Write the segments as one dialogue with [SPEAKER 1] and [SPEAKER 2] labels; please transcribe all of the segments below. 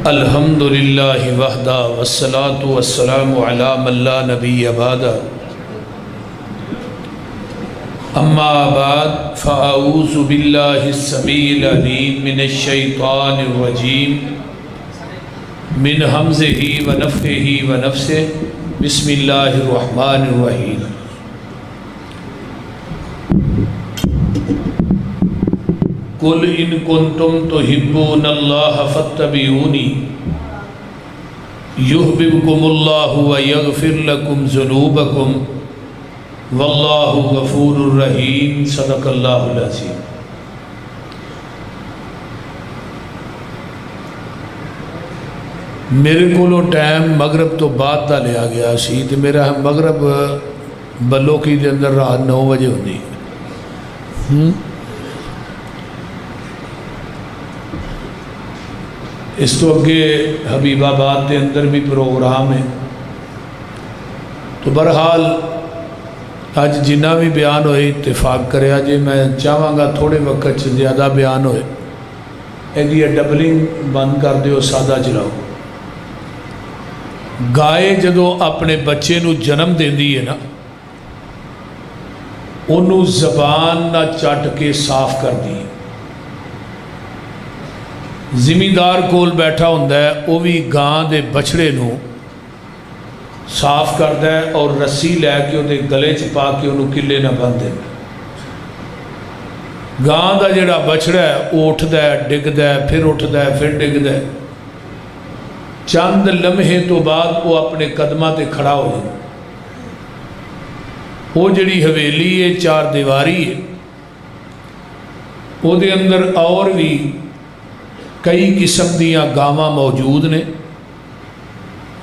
[SPEAKER 1] الحمد للہ وحدہ والصلاة والسلام علی من لا نبی بعدہ اما بعد فاعوذ باللہ السمیع العلیم من الشیطان الرجیم من ہمزہ ونفخہ ونفثہ بسم اللہ الرحمن الرحیم قل ان کنتم تحبون اللہ فاتبعونی یحببکم اللہ ویغفر لکم ذنوبکم واللہ غفور الرحیم صدق اللہ العظیم۔ میرے کو ٹائم مغرب تو بعد دا لیا گیا سی تے میرا مغرب بلوکی دے اندر رات 9 بجے ہوندی ہے۔ اس تو اگے حبیب آباد کے اندر بھی پروگرام ہے، تو بہرحال اج جنہ بھی بیان ہوئے اتفاق کرے جی میں چاہاں گا تھوڑے وقت زیادہ بیان ہوئے یہ ڈبلنگ بند کر دیو، سادہ چلاؤ۔ گائے جدو اپنے بچے نو جنم دیندی ہے نا، انہوں زبان نہ چٹ کے صاف کر دی۔ زمیندار کول بیٹھا ہوندہ ہے وہ بھی گاں دے بچڑے نو صاف کردا ہے اور رسی لے کے وہ گلے چ پا کے انہوں کلے نہ بن دے۔ گاں دا جڑا بچڑا ہے وہ اٹھدا ہے ڈگدا ہے پھر اٹھدا ہے پھر ڈگدا ہے، چند لمحے تو بعد وہ اپنے قدمہ تے کھڑا ہو جائے۔ وہ جڑی حویلی ہے 4 دیواری ہے، وہ دے اندر اور بھی کئی قسم دیاں گاواں موجود نے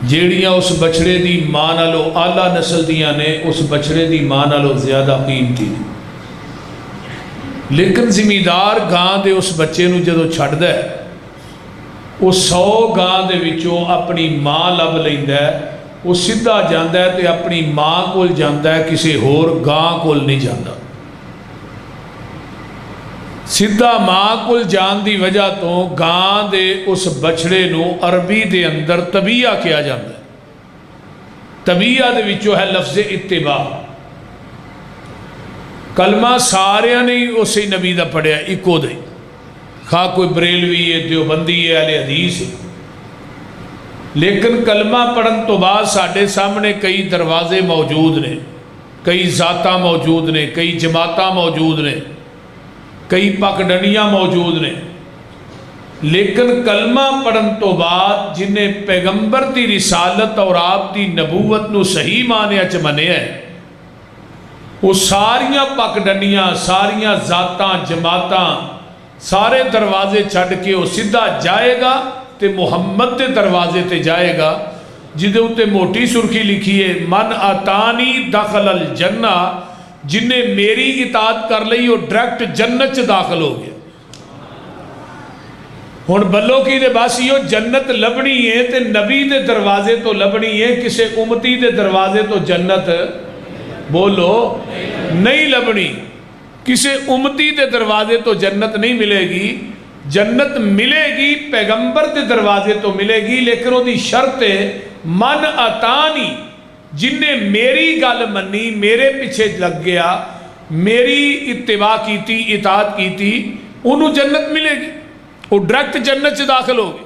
[SPEAKER 1] جیڑیاں اس بچڑے دی ماں نالوں اعلیٰ نسل دیاں نے، اس بچڑے دی ماں نالوں زیادہ قیمتی نے۔ لیکن زمیندار گاں دے اس بچے نو جدو چھڑدا ہے وہ 100 گاں دے وچوں اپنی ماں لب لیندا ہے، وہ سیدھا جاندا ہے تے اپنی ماں کول جاندا ہے، کسی ہور گاں کول نہیں جاندا۔ سیدھا ماں کل جان دی وجہ تو گاں دے اس بچڑے نو عربی دے اندر طبیعہ کیا جاتا ہے۔ طبیعہ دے وچوں ہے لفظ اتباع۔ کلمہ سارے نے اسی نبی دا پڑھیا ایکو دے، خواہ کوئی بریلوی ہے، دیوبندی ہے، اہل حدیث ہے، لیکن کلمہ پڑھن تو بعد ساڈے سامنے کئی دروازے موجود نے، کئی ذاتاں موجود نے، کئی جماعتاں موجود نے، کئی پکڈنیاں موجود نے، لیکن کلمہ پڑھن تو بعد جنہیں پیغمبر دی رسالت اور آپ دی نبوت نو صحیح معنی اچ منے ہے، وہ ساریاں پکڈنیاں، ساریاں ذاتاں، جماعتاں، سارے دروازے چھڑ کے وہ سیدھا جائے گا تے محمد دے دروازے تے جائے گا، جدے اتے موٹی سرخی لکھی ہے من اتانی دخل الجنہ، جنہیں میری اطاعت کر لئی وہ ڈائریکٹ جنت چ داخل ہو گیا۔ ہن بلو کی دے بس یہ جنت لبنی ہے تے نبی دے دروازے تو لبنی ہے، کسے امتی دے دروازے تو جنت بولو نہیں لبنی، کسے امتی دے دروازے تو جنت نہیں ملے گی۔ جنت ملے گی پیغمبر دے دروازے تو ملے گی، لیکن وہ دی شرط ہے من اتانی، جن نے میری گل منی، میرے پیچھے لگ گیا، میری اتباع کیتی، اطاعت کیتی، انہوں جنت ملے گی، وہ ڈائریکٹ جنت سے داخل ہوگی۔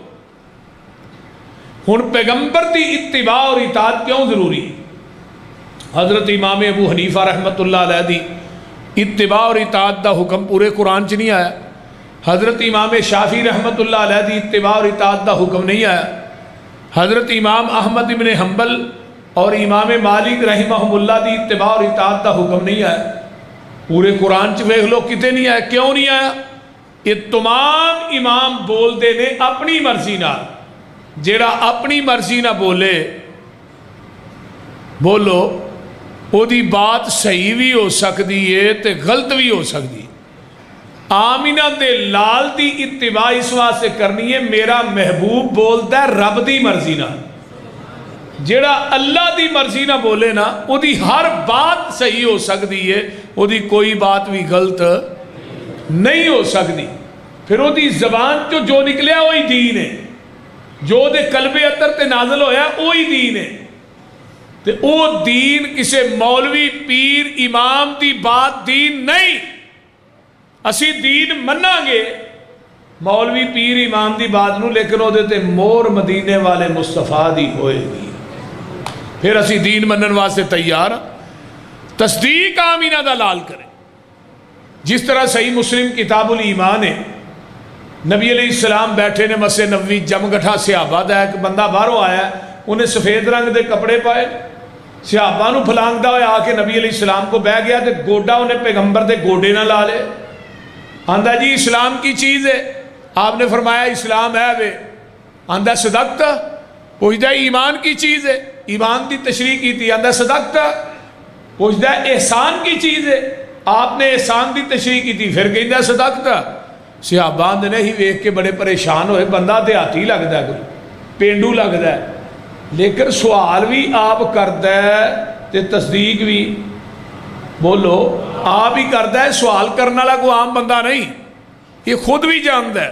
[SPEAKER 1] ہن پیغمبر دی اتباع اور اطاعت کیوں ضروری ہے؟ حضرت امام ابو حنیفہ رحمۃ اللہ علیہ دی اتباع اور اطاعت دا حکم پورے قرآن چ نہیں آیا۔ حضرت امام شافعی رحمۃ اللہ علیہ دی اتباع اور اطاعت دا حکم نہیں آیا۔ حضرت امام احمد بن حنبل اور امام مالک رحمہم اللہ دی اتباع اور اطاعت دا حکم نہیں آیا۔ پورے قرآن چ ویکھ لو کتے نہیں آیا۔ کیوں نہیں آیا؟ یہ تمام امام بول دے نے اپنی مرضی نال، جیڑا اپنی مرضی نہ بولے بولو وہ دی بات صحیح بھی ہو سکتی ہے تے غلط بھی ہو سکتی ہے۔ آمینہ دے لال دی اتباع اس واسطے کرنی ہے، میرا محبوب بولتا ہے رب دی مرضی نال، جیڑا اللہ دی مرضی نہ بولے نا وہ دی ہر بات صحیح ہو سکتی ہے، وہ دی کوئی بات بھی غلط نہیں ہو سکتی، پھر وہ دی زبان جو نکلیا وہی دین ہے۔ جو دے قلب اندر تے نازل ہویا وہی دین ہے، تے او دین کسے مولوی پیر امام دی بات دین نہیں۔ اسی دین مننا گے مولوی پیر امام دی بات نو، لیکن وہ دیتے مور مدینے والے مصطفیٰ دی ہوئے گی، پھر اسی دین منن واسطے تیار۔ تصدیق آمینہ دا لال کریں، جس طرح صحیح مسلم کتاب الایمان ہے، نبی علیہ السلام بیٹھے نے مسجد نبوی، جم گٹھا صحابہ دا ایک بندہ باہروں آیا ہے، انہیں سفید رنگ دے کپڑے پائے، صحابہ نو پھلانگدا ہویا آ کے نبی علیہ السلام کو بہ گیا تے گوڈا انہیں پیغمبر دے گوڈے نہ لا لے، آندہ جی اسلام کی چیز ہے، آپ نے فرمایا اسلام ہے وے، آندہ صدقتا، پوچھتا ایمان کی چیز ہے، ایمان دی تشریح کی تھی، آندہ صدقتا، پوچھتا احسان کی چیز ہے، آپ نے احسان دی تشریح کی تھی، پھر کہتا صدقتا۔ صحابہ نے ہی ویکھ کے بڑے پریشان ہوئے، بندہ دیہاتی لگتا ہے، کوئی پینڈو لگتا ہے، لیکن سوال بھی آپ کرتا ہے تے تصدیق بھی، بولو آپ ہی کرتا ہے، سوال کرنے والا کوئی عام بندہ نہیں، یہ خود بھی جانتا ہے۔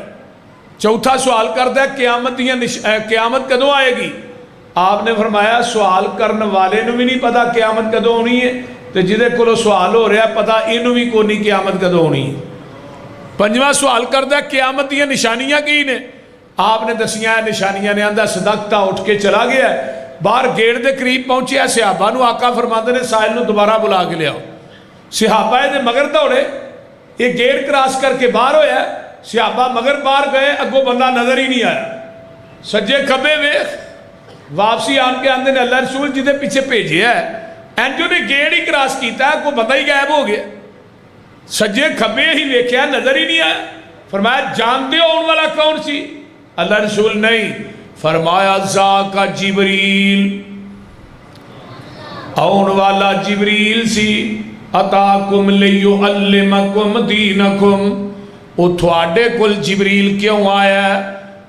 [SPEAKER 1] چوتھا سوال کرتا ہے قیامت کدوں آئے گی؟ آپ نے فرمایا سوال کرنے والے نو بھی نہیں پتا قیامت کدوں ہونی ہے، تو جدے کو سوال ہو رہا ہے پتا انہوں بھی کو نہیں قیامت کدوں ہونی ہے۔ پنجواں سوال کرتا ہے قیامت دیا نشانیاں کی نے؟ آپ نے دسیاں نشانیاں نے، آندہ صدقتا، اٹھ کے چلا گیا ہے، باہر گیٹ دے قریب پہنچے ہے، صحابہ نو آقا فرماتے نے سائل نو دوبارہ بلا کے لے آؤ، صحابہ دے مگر دوڑے، یہ گیٹ کراس کر کے باہر ہویا ہے، صحابہ مگر باہر گئے، اگو بندہ نظر ہی نہیں آیا، سجے کھبے ویخ، واپسی آن کے آندے نے اللہ رسول جدے پیچھے بھیجے ہے، اینجو نے گیٹ ہی کراس کیتا ہے، کوئی بندہ ہی غائب ہو گیا، سجے کھبے ہی ویکھیا نظر ہی نہیں آیا، فرمایا جانتے ہو ان والا کون سی؟ اللہ رسول نہیں، فرمایا ذاکا جبریل، اون والا جبریل سی، اتاکم لیعلمکم دینکم، او تھوڑے کل جبریل کیوں آیا ہے؟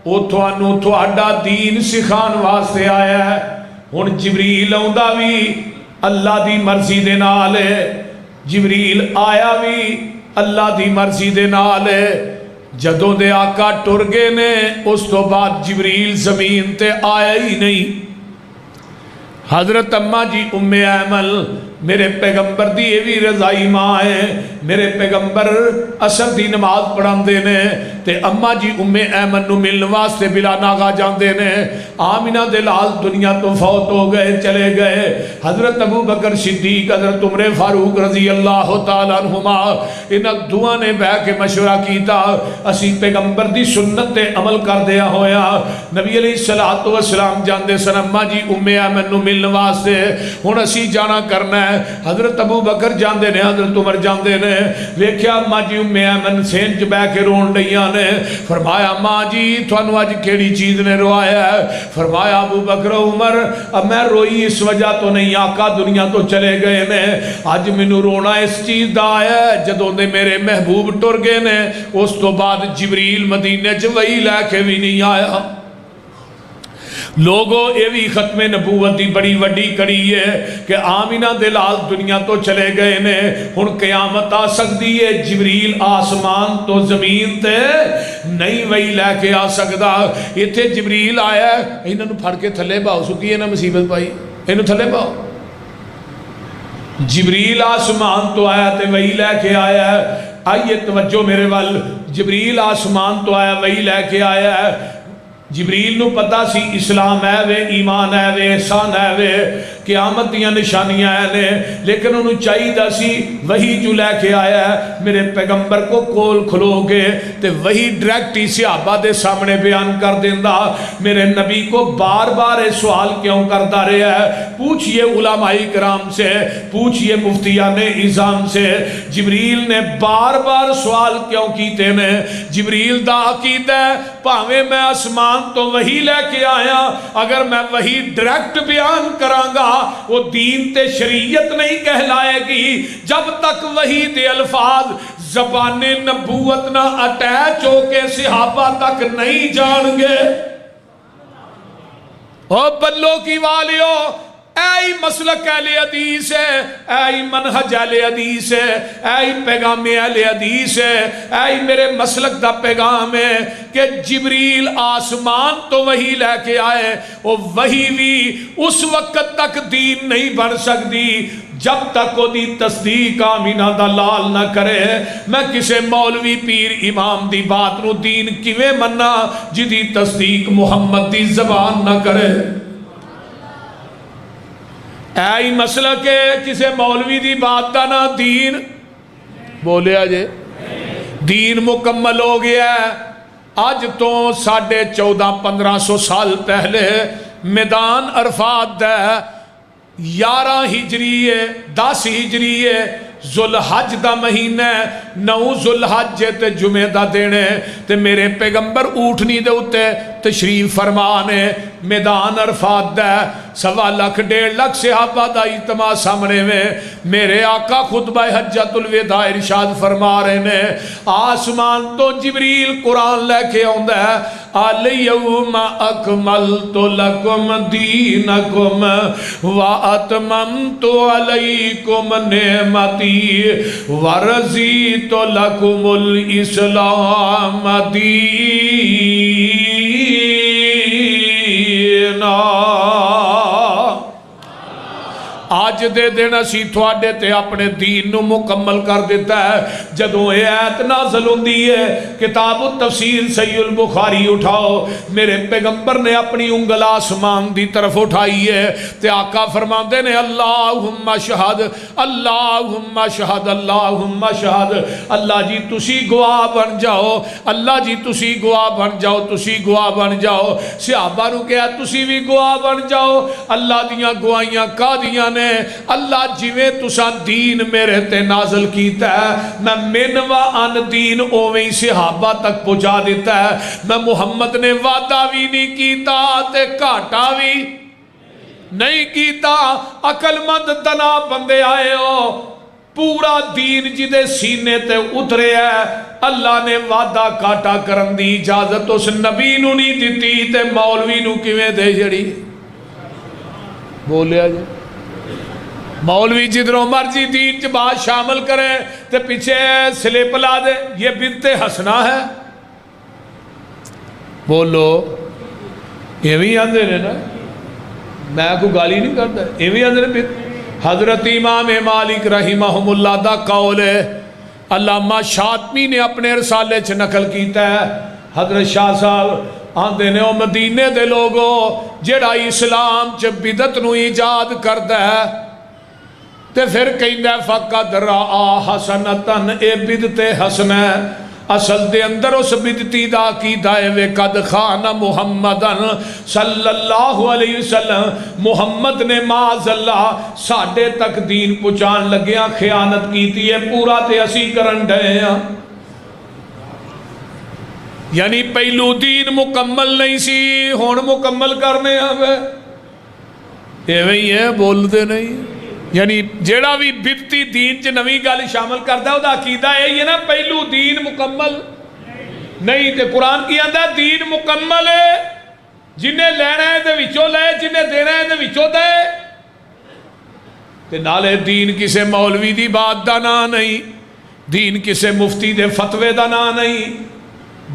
[SPEAKER 1] او تھوانو تھوڑا دین سکھان واسطے آیا ہے۔ ہن جبریل آندا بھی اللہ دی مرضی دے نال ہے، جبریل آیا بھی اللہ دی مرضی دے نال ہے۔ جدوں دے آقا ٹر گئے نے اس تو بعد جبریل زمین تے آیا ہی نہیں۔ حضرت اماں جی ام ایمن میرے پیغمبر دی یہ بھی رضائی ماں ہے، میرے پیغمبر اثر دی نماز پڑھان دینے تے اماں جی ام ایمن نو ملن واسطے بلا ناغا جان دینے۔ آمینہ دلال دنیا تو فوت ہو گئے، چلے گئے۔ حضرت ابو بکر صدیق، حضرت عمر فاروق رضی اللہ تعالیٰ عنہما انہاں دعا نے بہ کے مشورہ کیتا، اسی پیغمبر دی سنت تے عمل کر دیا ہویا۔ نبی علیہ السلام جاندے سن اماں جی ام ایمن نو ملن واسطے، ہن اسی جانا کرنا ہے۔ حضرت ابو بکر جاندے نے، حضرت عمر جاندے نے، ویکھیا ماں جی ام ایمن سین چ بہ کے رون ڈیاں نے۔ فرمایا ماں جی تھانو اج کیڑی چیز نے روایا ہے؟ فرمایا ابو بکر عمر اب میں روئی اس وجہ تو نہیں، آقا دنیا تو چلے گئے نے، اج مینوں رونا اس چیز دا آیا ہے جدوں دے میرے محبوب ٹر گئے نے، اس تو بعد جبریل مدینے چ وہی لے کے بھی نہیں آیا۔ لوگوں یہ بھی ختم نبوت دی بڑی وڈی کڑی ہے کہ آمینہ دلال دنیا تو چلے گئے نے، ہن قیامت آ سکتی ہے، جبریل آسمان تو زمین تے نہیں وہی لے کے آ سکتا۔ ایتھے جبریل آیا ہے، انہوں نے پھڑ کے تھلے باؤ، سکی ہے نا مصیبت پائی، انہوں تھلے باؤ۔ جبریل آسمان تو آیا تے وہی لے کے آیا ہے۔ آئیے توجہ میرے وال، جبریل آسمان تو آیا وہی لے کے آیا ہے۔ جبریل نو پتا سی اسلام ہے وے، ایمان ہے وے، احسان ہے وے، قیامت دیاں نشانیاں ہیں نے، لیکن انہوں چاہی دا سی وہی جو لے کے آیا ہے میرے پیغمبر کو کول کھلو گے تے وہی ڈائریکٹ ہی صحابہ دے سامنے بیان کر دیندہ۔ میرے نبی کو بار بار سوال کیوں کرتا رہا ہے؟ پوچھئے علماء کرام سے، پوچھئے مفتیان اعظام سے، جبریل نے بار بار سوال کیوں کیتے نے؟ جبریل دا عقیدہ ہے پاویں میں آسمان تو وہی لے کے آیا، اگر میں وہی ڈائریکٹ بیان کرانگا وہ دین تے شریعت نہیں کہلائے گی جب تک وہی دے الفاظ زبان نبوت نہ اٹیچ ہو کے صحابہ تک نہیں جان گے۔ او بلو کی والیو، اے مسلک اہل حدیث ہے، اے منہج اہل حدیث ہے، اے پیغام اہل حدیث ہے، اے میرے مسلک دا پیغام ہے کہ جبریل آسمان تو وہی لے کے آئے، وہ وہی بھی اس وقت تک دین نہیں بن سکتی جب تک وہ دی تصدیق آمینہ دا لال نہ کرے۔ میں کسے مولوی پیر امام دی بات نو دین کیویں مننا جدی تصدیق محمد دی زبان نہ کرے؟ ایہی مسئلہ کہ کسے مولوی دی بات دا نہ دین بولے آجے دین مکمل ہو گیا ہے۔ آج تو 1450-1500 سال پہلے میدان عرفات دا 11 ہجری ہے 10 ہجری ہے ذوالحج دا مہینہ 9 ذوالحج تے جمعہ دا دینے تے میرے پیغمبر اونٹنی دے اتے تشریف فرمانے میدان عرفات دا 1.25 لاکھ 1.5 لاکھ صحابہ دا اجتماع سامنے میں میرے آقا خطبہ حجت الوداع ارشاد فرما رہے نے آسمان تو جبریل قرآن لے کے آندا ہے الیوم اکملت لکم دینکم واتممت علیکم نعمتی ورضیت لکم الاسلام دینا۔ آج دے دن اسی تھوڑے تے اپنے دین نو مکمل کر دیتا ہے۔ جدوں یہ آیت نازل ہوندی ہے کتاب التفسیر صحیح البخاری اٹھاؤ میرے پیغمبر نے اپنی انگل آسمان دی طرف اٹھائی ہے تے آقا فرماندے نے اللہم شہد اللہم شہد اللہم شہد اللہ جی تسی گواہ بن جاؤ اللہ جی تسی گواہ بن جاؤ تسی گواہ بن جاؤ۔ صحابہ نو کہا تسی بھی گواہ بن جاؤ اللہ دیاں گواہیاں کا دیاں نے اللہ جویں تساں دین میرے تے نازل کیتا ہے میں من و ان دین اویں صحابہ تک پہنچا دیتا ہے۔ میں محمد نے وعدہ بھی نہیں کیتا تے گھاٹا بھی نہیں کیتا۔ عقل مند دنا بندے آئے ہو پورا دین جدے سینے تے اترے ہے اللہ نے وعدہ کاٹا کرن دی اجازت اس نبی نو نہیں دیتی تے مولوی نو کیویں دے جڑی بولیا جی مولوی جدروں مرضی دین چ بات شامل کرے تے پیچھے سلپ لا دے یہ بنت حسنہ ہے بولو یہ بھی آندے نے نا میں کوئی گالی نہیں کرتا یہ بھی آندے نے۔ حضرت امام مالک رحمہم اللہ دا قول ہے علامہ شاطبی نے اپنے رسالے چ نقل کیتا ہے حضرت شاہ صاحب آندے نے او مدینے دے لوگو جڑا اسلام چ بدعت نو ایجاد کردا ہے تے پھر کہندا فقط رآ حسنتن اے بدعت حسن ہے اصل دے اندر اس بدعتی دا عقیدہ ہے وے قد خان محمدن صلی اللہ علیہ وسلم محمد نے معاذ اللہ ساڈے تک دین پہنچان لگیاں خیانت کیتی ہے پورا تے اسی کرن ڈے ہیں۔ یعنی پہلو دین مکمل نہیں سی ہون مکمل کرنے آوے ایویں ہے بول دے نہیں یعنی جیڑا بھی بدتی دین چ نویں گل شامل کردا او دا عقیدہ ہے نا پہلو دین مکمل نہیں تے قرآن کی آندا دین مکمل ہے جنہیں لینا ہے تے وچوں لے جنہیں دینا ہے تے وچوں دے تے نالے دین کسے مولوی دی بات دا نا نہیں دین کسے مفتی دے فتوے دا نا نہیں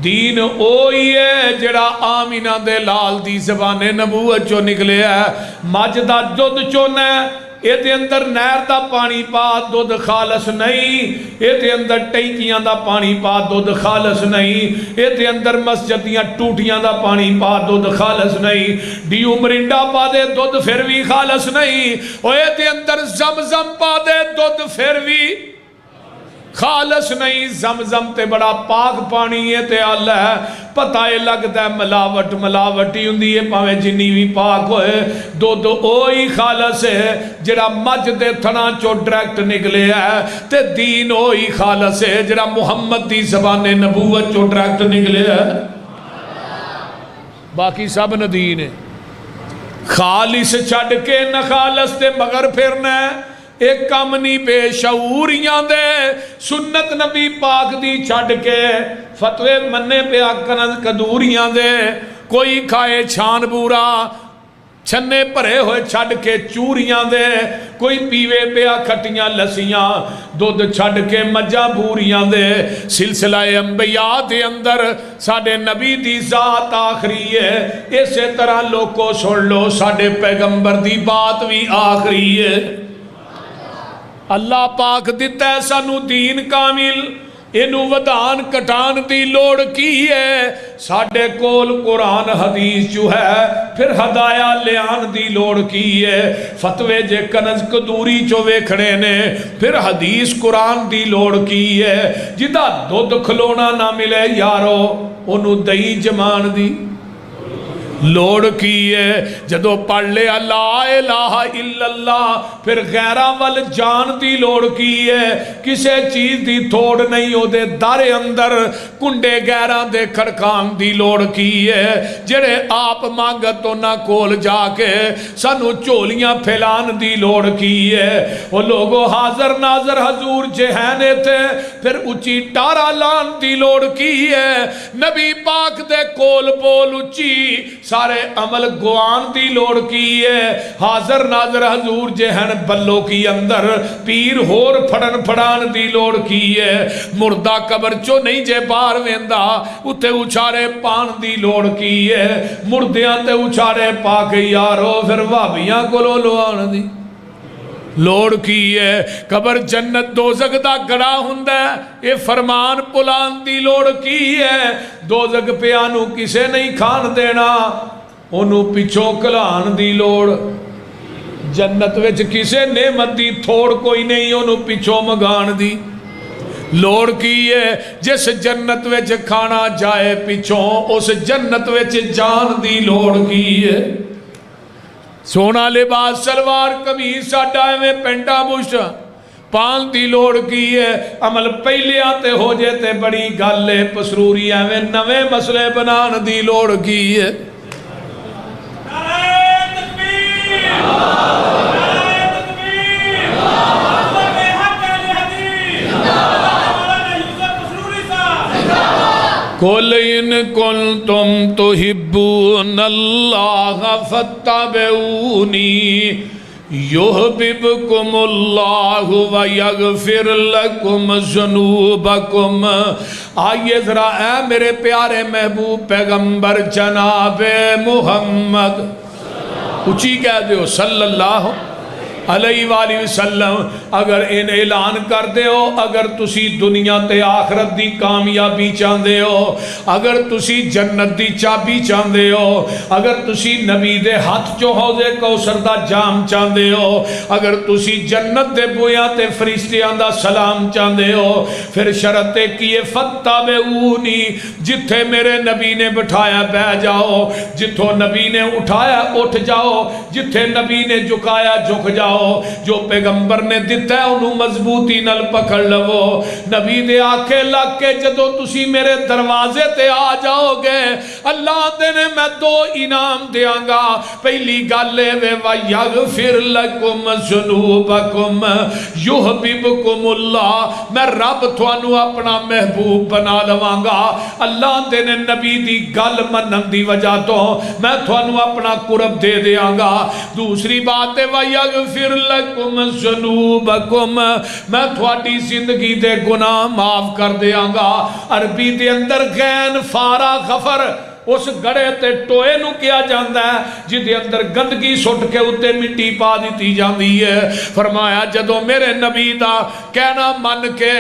[SPEAKER 1] دین اوہی ہے جڑا آمینہ دے لال دی زبان نبوت چو نکلے ہے مجھ دا دودھ چونا ہے اے دے اندر نہر دا پانی پا دودھ خالص نہیں اے دے اندر ٹینکیاں دا پانی پا دودھ خالص نہیں اے دے اندر مسجدیاں ٹوٹیاں دا پانی پا دودھ خالص نہیں ڈیو مرنڈا پا دے دودھ پھر بھی خالص نہیں اے دے اندر زمزم پا دے دودھ پھر بھی خالص نہیں زمزم تے بڑا پاک پانی ہے تے اللہ ہے پتہ ہے لگتا ہے ملاوٹ ملاوٹی ہوندی ہے پاویں جنی بھی پاک ہوئے دودھ اوہی خالص ہے جڑا مجھ دے تھنا چو ڈائریکٹ نکلے ہے تے دین اوہی خالص ہے جڑا محمد دی زبان نبوت چو ڈائریکٹ نکلے ہے باقی سب ندین ہے خالص چھڑ کے نہ خالص تے مگر پھرنا ہے ایک کم نہیں بے شعوریاں دے سنت نبی پاک دی چھڑ کے فتوے مننے پہ آکنن کدوریاں دے کوئی کھائے چھان بورا چھنے بھرے ہوئے چھڈ کے چوریاں دے، کوئی پیوے پیا کھٹیاں لسیاں، دودھ چھڈ کے مجھا بوریاں دے۔ سلسلہ انبیاء دے اندر ساڈے نبی دی ذات آخری ہے، اسی طرح لوگوں سن لو ساڈے پیغمبر دی بات بھی آخری ہے۔ اللہ پاک دیتا ہے سانو دین کامل، اینو ودان کٹان دی لوڑ کی ہے؟ ساڈے کول قرآن حدیث جو ہے، پھر ہدایہ لیان دی لوڑ کی ہے؟ فتوے جے کنز کدوری چو ویکھنے نے، پھر حدیث قرآن دی لوڑ کی ہے؟ جدا دودھ کھلونا نہ ملے یارو، انہوں دہی جمان دی لوڑ کی ہے؟ جدو پڑھ لے لا الہ الا اللہ، پھر غیرہ وال جان دی لوڑ کی ہے؟ کسے چیز دی تھوڑ نہیں ہو دے در اندر، کنڈے غیرہ دے کھڑکان دی لوڑ کی ہے؟ جڑے آپ مانگت تو نہ کول جا کے سانو چولیاں پھیلان دی لوڑ کی ہے؟ وہ لوگوں حاضر ناظر حضور جہانے تھے، پھر اچھی ٹارا لان دی لوڑ کی ہے؟ نبی پاک دے کول بول اچھی سارے عمل گوان دی لوڑ کی ہے؟ حاضر ناظر حضور جہن بلو کی اندر پیر ہور پھڑن پھڑان دی لوڑ کی ہے؟ مردہ قبر چو نہیں جے بار ویندہ اتے اچھارے پان دی لوڑ کی ہے؟ مردیاں تے اچھارے پاک یارو، پھر وابیاں کو لوان دی لوڑ کی ہے؟ قبر جنت دوزخ دا گڑا ہندہ ہے، یہ فرمان پلان دی لوڑ کی ہے؟ دوزخ پیانو کسے نہیں کھان دینا، انہوں پچھوں کلان دی لوڑ۔ جنت وچ کسے نعمت دی تھوڑ کوئی نہیں، انہوں پچھوں مگان دی لوڑ کی ہے؟ جس جنت وچ کھانا جائے پچھوں، اس جنت وچ جان دی لوڑ کی ہے۔ سونا لباس سلوار قمیص ساڈا میں پینٹا بش پان دی لوڑ کی ہے؟ عمل پہلے آتے ہو جاتے بڑی گالے پسروری میں نوے مسئلے بنان دی لوڑ کی ہے۔ قُلْ إِن كُنتُمْ تُحِبُّونَ اللَّهَ فَاتَّبِعُونِي يُحْبِبْكُمُ اللَّهُ وَيَغْفِرْ لَكُمْ ذُنُوبَكُمْ۔ آئیے ذرا اے میرے پیارے محبوب پیغمبر جناب محمد، اچھی کہہ دیو صلی اللہ علیہ وآلہ وسلم، اگر ان اعلان کر دے ہو، اگر تسی دنیا تے آخرت دی کامیابی چاندے ہو، اگر تسی جنت دی چابی چاندے ہو، اگر تسی نبی دے ہاتھ چو حوض کوثر دا جام چاندے ہو، اگر تسی جنت دے بویاں تے فرشتیاں دا سلام چاندے ہو، پھر شرط کیے فَاتَّبِعُونِی، جتھے میرے نبی نے بٹھایا بہ جاؤ، جتھوں نبی نے اٹھایا اٹھ جاؤ، جتھے نبی نے جھکایا جھک جاؤ، جو پیغمبر نے دیتا ہے انہوں مضبوطی نل پکڑ لو۔ نبی دے آکھے لگ کے جدو تسی میرے دروازے تے آ جاؤ گے، اللہ دینے میں دو انعام دیاں گا۔ پہلی گالے وے وَيَغْفِرْ لَكُمْ ذُنُوبَكُمْ يُحْبِبْكُمُ اللَّهُ، میں رب تھوانو اپنا محبوب بنا لواں گا۔ اللہ دینے نبی دی گل منن دی وجہ تو میں تھوانو اپنا قرب دے دیاں گا۔ دوسری بات ہے وَيَغْفِرْ لَكُمْ ذُنُوبَكُمْ، میں تھوڑی زندگی دے گناہ معاف کر دیاں گا۔ عربی دے اندر غین فارا غفر اس گڑے تے ٹوئے نو کیا جاندہ ہے جدے اندر گندگی سٹ کے اتے مٹی پا دیتی جاندی ہے۔ فرمایا جدو میرے نبی دا کہنا من کے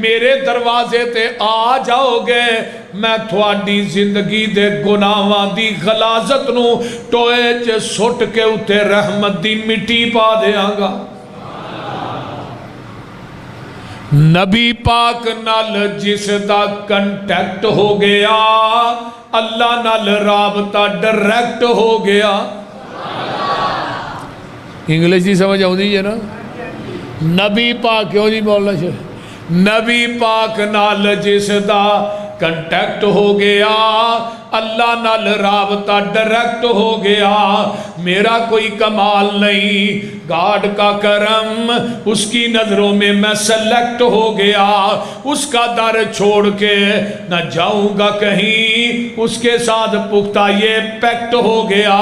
[SPEAKER 1] میرے دروازے تے آ جاؤ گے، میں تھوڑی زندگی دے گناہاں دی غلاظت نو ٹوئے چے سٹ کے اتے رحمت دی مٹی پا دیاں گا۔ نبی پاک نال جس دا کنٹیکٹ ہو گیا، اللہ نال رابطہ ڈائریکٹ ہو گیا۔ انگلش دی سمجھ آؤں دی ہے نا؟ نبی پاک کیوں جی بولنا چاہے؟ نبی پاک نال جس دا کنٹیکٹ ہو گیا، اللہ نال رابطہ ڈائریکٹ ہو گیا، میرا کوئی کمال نہیں، گاڈ کا کرم، اس کی نظروں میں میں سلیکٹ ہو گیا، اس کا در چھوڑ کے نہ جاؤں گا کہیں، اس کے ساتھ پختہ یہ پیکٹ ہو گیا،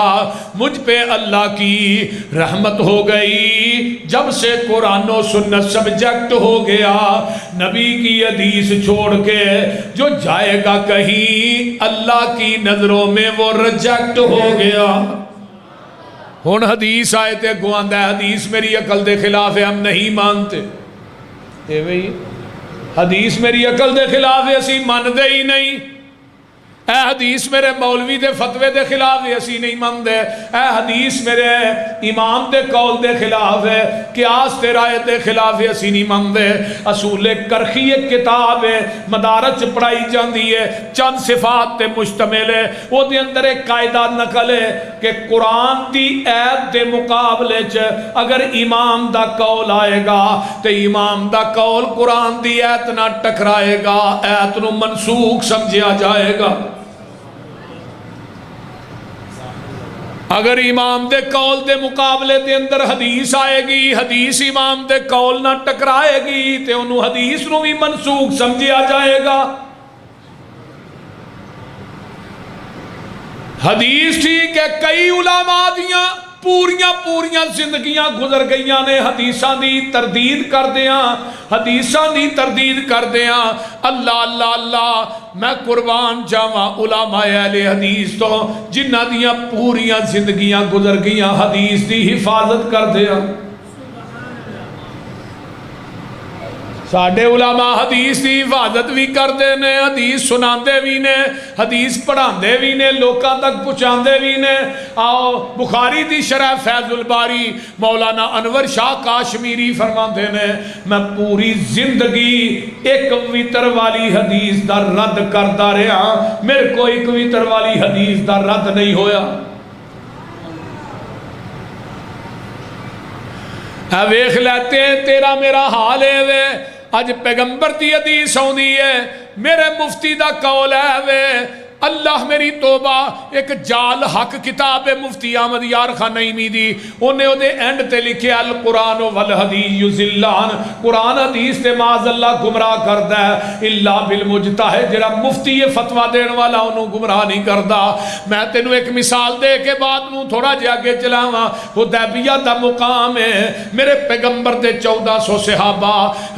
[SPEAKER 1] مجھ پہ اللہ کی رحمت ہو گئی جب سے قرآن و سنت سبجیکٹ ہو گیا، نبی کی حدیث چھوڑ کے جو جائے گا کہیں اللہ کی نظروں میں وہ ریجیکٹ ہو گیا۔ ہن حدیث آئے تے گواندہ ہے حدیث میری عقل دے خلاف ہے، ہم نہیں مانتے، اے بھئی حدیث میری عقل دے خلاف ہے، اسی مان دے ہی نہیں، اے حدیث میرے مولوی دے فتوے دے خلاف ہے، اسی نہیں مان دے، اے حدیث میرے امام دے قول دے خلاف ہے، قیاس تے رائے دے خلاف ہے، اسی نہیں مان دے۔ اصول کرخی ایک کتاب ہے، مدارج پڑھائی جاندی ہے، چند صفات تے مشتمل ہے، وہ دے اندر ایک قاعدہ نقل ہے کہ قرآن دی ایت دے مقابلے چ اگر امام دا قول آئے گا تے امام دا قول قرآن دی ایت نہ ٹکرائے گا، ایت نو منسوخ سمجھا جائے گا۔ اگر امام دے قول دے مقابلے دے اندر حدیث آئے گی، حدیث امام دے قول نہ ٹکرائے گی تے انہوں حدیث نو بھی منسوخ سمجھا جائے گا۔ حدیث ٹھیک ہے، کئی علماء دیاں پوریاں زندگیاں گزر گئیاں نے حدیثاں دی تردید کر دیاں، حدیثاں دی تردید کر دیاں، اللہ اللہ اللہ میں قربان جاواں علماء اہل حدیث تو جنہ دیاں پوریاں زندگیاں گزر گئیاں حدیث دی حفاظت کر دیاں۔ ساڑھے علماء حدیث دی حفاظت بھی کر دے نے، حدیث سناندے بھی نے، حدیث پڑھاندے بھی نے، لوکاں تک پہنچاندے بھی نے۔ آؤ بخاری دی شرح فیض الباری مولانا انور شاہ کاشمیری فرماندے نے، میں پوری زندگی ایک ویتر والی حدیث دا رد کردا رہا، میرے کو ایک ویتر والی حدیث دا رد نہیں ہویا۔ ویکھ لیتے ہیں تیرا میرا حال ہے وے، اج پیغمبر دی حدیث ہوندی ہے، میرے مفتی دا قول ہے وے، اللہ میری توبہ، ایک جال حق کتاب مفتی احمد یار خان نعیمی دی، انہیں او دے اینڈ تے لکھے القرآن والحدیث یضلان، قرآن حدیث تے معاذ اللہ گمراہ کردا ہے، اللہ بالمجتہد، جڑا مفتی یہ فتوہ دین والا انہوں گمراہ نہیں کردا۔ میں تینوں ایک مثال دے کے بعد نوں تھوڑا جا کے چلاواں، حدیبیہ دا مقام ہے، میرے پیغمبر دے 1400 صحابہ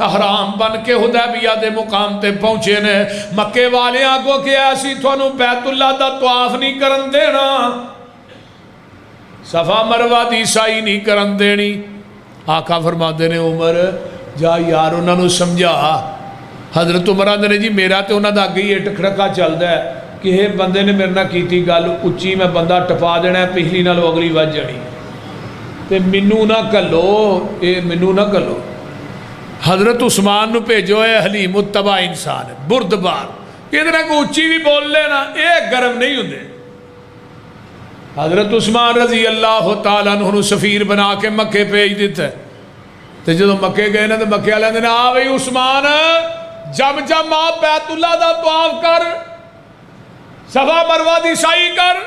[SPEAKER 1] احرام بن کے حدیبیہ دے مقام تے پہنچے نے، مکے والے آگوں کے ایسی تھوانوں بیت اللہ دا طواف نہیں کرن دینا، صفا مروہ دی سائی نہیں کرن دینی۔ آقا فرماندے نے عمر جا یار انہوں نے سمجھا، حضرت عمر آندے نے جی میرا تے انہوں دا آگے یہ ٹکڑکا چل دا ہے کہ یہ بندے نے میرے نہ کیتی گل اچھی میں بندہ ٹپا دینا ہے، پچھلی نالو اگلی وج جانی تے منو نہ کلو، اے منو نہ کلو۔ حضرت عثمان نو بھیجو ہے حلیم الطبع انسان ہے، بردبار، ادھر کو اچھی بھی بول لینا ایک گرم نہیں ہوندے۔ حضرت عثمان رضی اللہ تعالیٰ عنہ سفیر بنا کے مکے بھیج دیتا ہے، تو جدو مکے گئے نا تو مکے والے نے آ بھئی عثمان جم آپ بیت اللہ دا طواف کر، صفا مروہ دی سائی کر،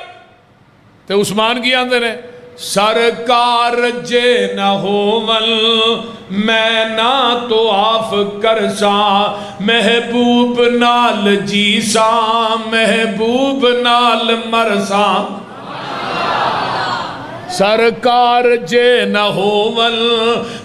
[SPEAKER 1] تو عثمان کی آندے نے سرکار جے نہ ہوون میں نہ طواف کرساں، محبوب نال جیساں محبوب نال مرساں۔ سرکار جے نہ ہوون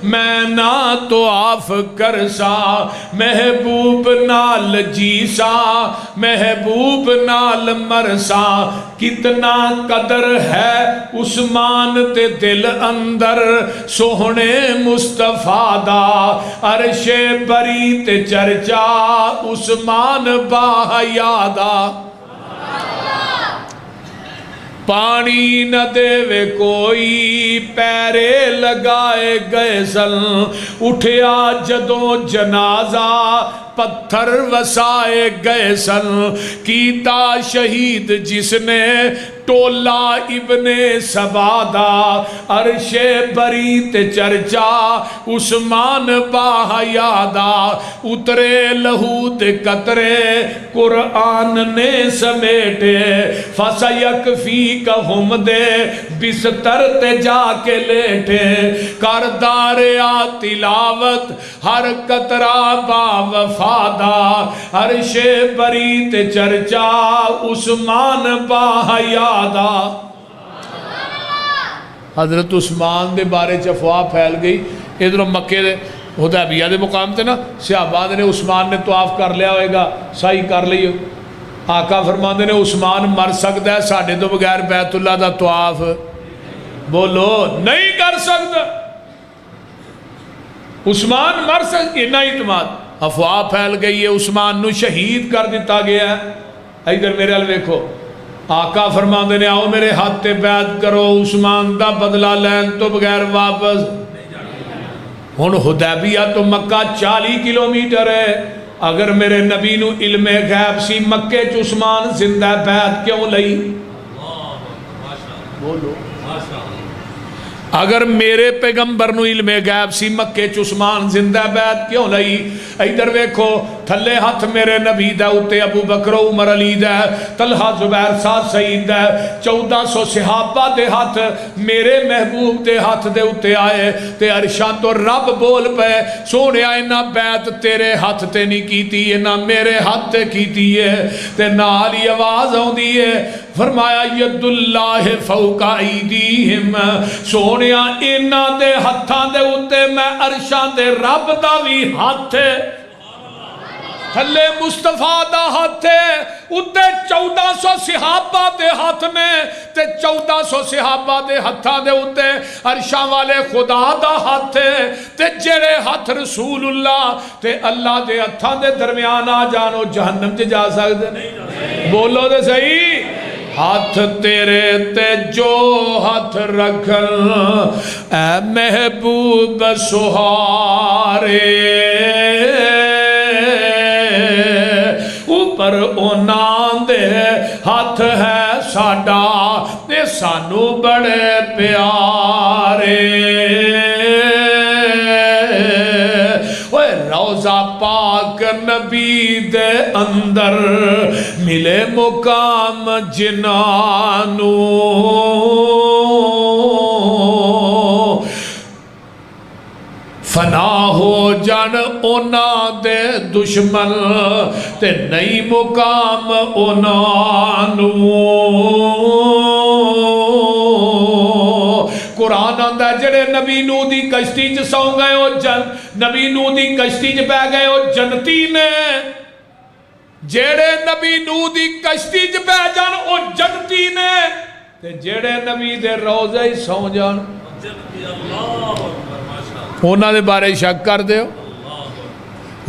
[SPEAKER 1] میں نہ طواف کرساں، محبوب نال جیساں محبوب نال مرساں۔ کتنا قدر ہے عثمان تے دل اندر سوہنے مصطفیٰ دا، عرش بری تے چرچا عثمان باحیا دا۔ پانی نہ دے کوئی پیرے لگائے گئے سن، اٹھیا جدوں جنازہ پتھر وسائے گئے سن کیتا شہید جس نے ٹولا ابن سبادہ عرش بری تے چرچا عثمان با یادا اترے لہو تے قطرے قرآن نے سمیٹے فَسَيَكْفِيكَهُمْ دے بستر تے جا کے لیٹے کردار تلاوت ہر قطرہ با وفادہ عرش بری تے چرچا عثمان با یادا حضرت عثمان دے بارے افواہ پھیل گئی ادھر مکے دے حدیبیہ دے مقام تے نا صحابہ نے عثمان نے طواف کر لیا ہوئے گا سعی کر لی آقا فرماندے نے عثمان مر سکتا ہے ساڑھے تو بغیر بیت اللہ دا طواف بولو نہیں کر سکتا عثمان مر سکتا اتنا اعتماد افواہ پھیل گئی ہے عثمان نو شہید کر دیتا گیا ہے ادھر میرے حال دیکھو آقا فرماندے نے آؤ میرے ہاتھ تے بیعت کرو عثمان دا بدلہ لین تو بغیر واپس ہن حدیبیہ تو مکہ 40 کلومیٹر ہے اگر میرے نبی نو علم غیب سی مکے چ عثمان زندہ بیعت کیوں لئی بولو اگر میرے پیغمبر نو علم غیب سی مکے چ عثمان زندہ بیعت کیوں لئی ادھر ویکھو تھلے ہاتھ میرے نبی دا اتے ابو بکر عمر علی دا طلحہ زبیر سعد سعید دا 1400 صحابہ دے ہاتھ میرے محبوب دے ہاتھ دے اتے آئے تے عرشاں تو رب بول پے سونے اینا بیعت تیرے ہاتھ تے نہیں کیتی اینا میرے ہاتھ تے کیتی ہے تے نالی آواز ہوں دیئے فرمایا ید اللہ فوق ایدیہم سونے اینا دے ہاتھاں دے اتے میں عرشاں دے رب دا بھی ہاتھ ہے تھلے مصطفیٰ دا ہاتھ ہے اتے 1400 صحابہ دے ہاتھ نے تے 1400 صحابہ دے ہاتھاں دے اتے عرشاں والے خدا دا ہاتھ ہے تے جڑے ہاتھ رسول اللہ تے اللہ دے ہاتھاں دے درمیان آ جانو جہنم تے جا سکتے نہیں بولو دے صحیح ہاتھ تیرے تے جو ہاتھ رکھن اے محبوب سہارے اوپر اونان دے ہاتھ ہے ساڈا تے سانو بڑے پیارے روضہ پاک نبی دے اندر ملے مقام جنانو فنا ہو جان اونا دے دشمن تے نئی مقام اونانو قرآن آندہ جڑے نبی نو دی کشتی چ سو گئے ہو نبی نو دی کشتی چ پہ گئے ہو جنتی نے جڑے نبی نو دی کشتی چ پہ جان او جنتی نے تے جڑے نبی دے روزے ہی سو جان اونا دے بارے شک کر دے ہو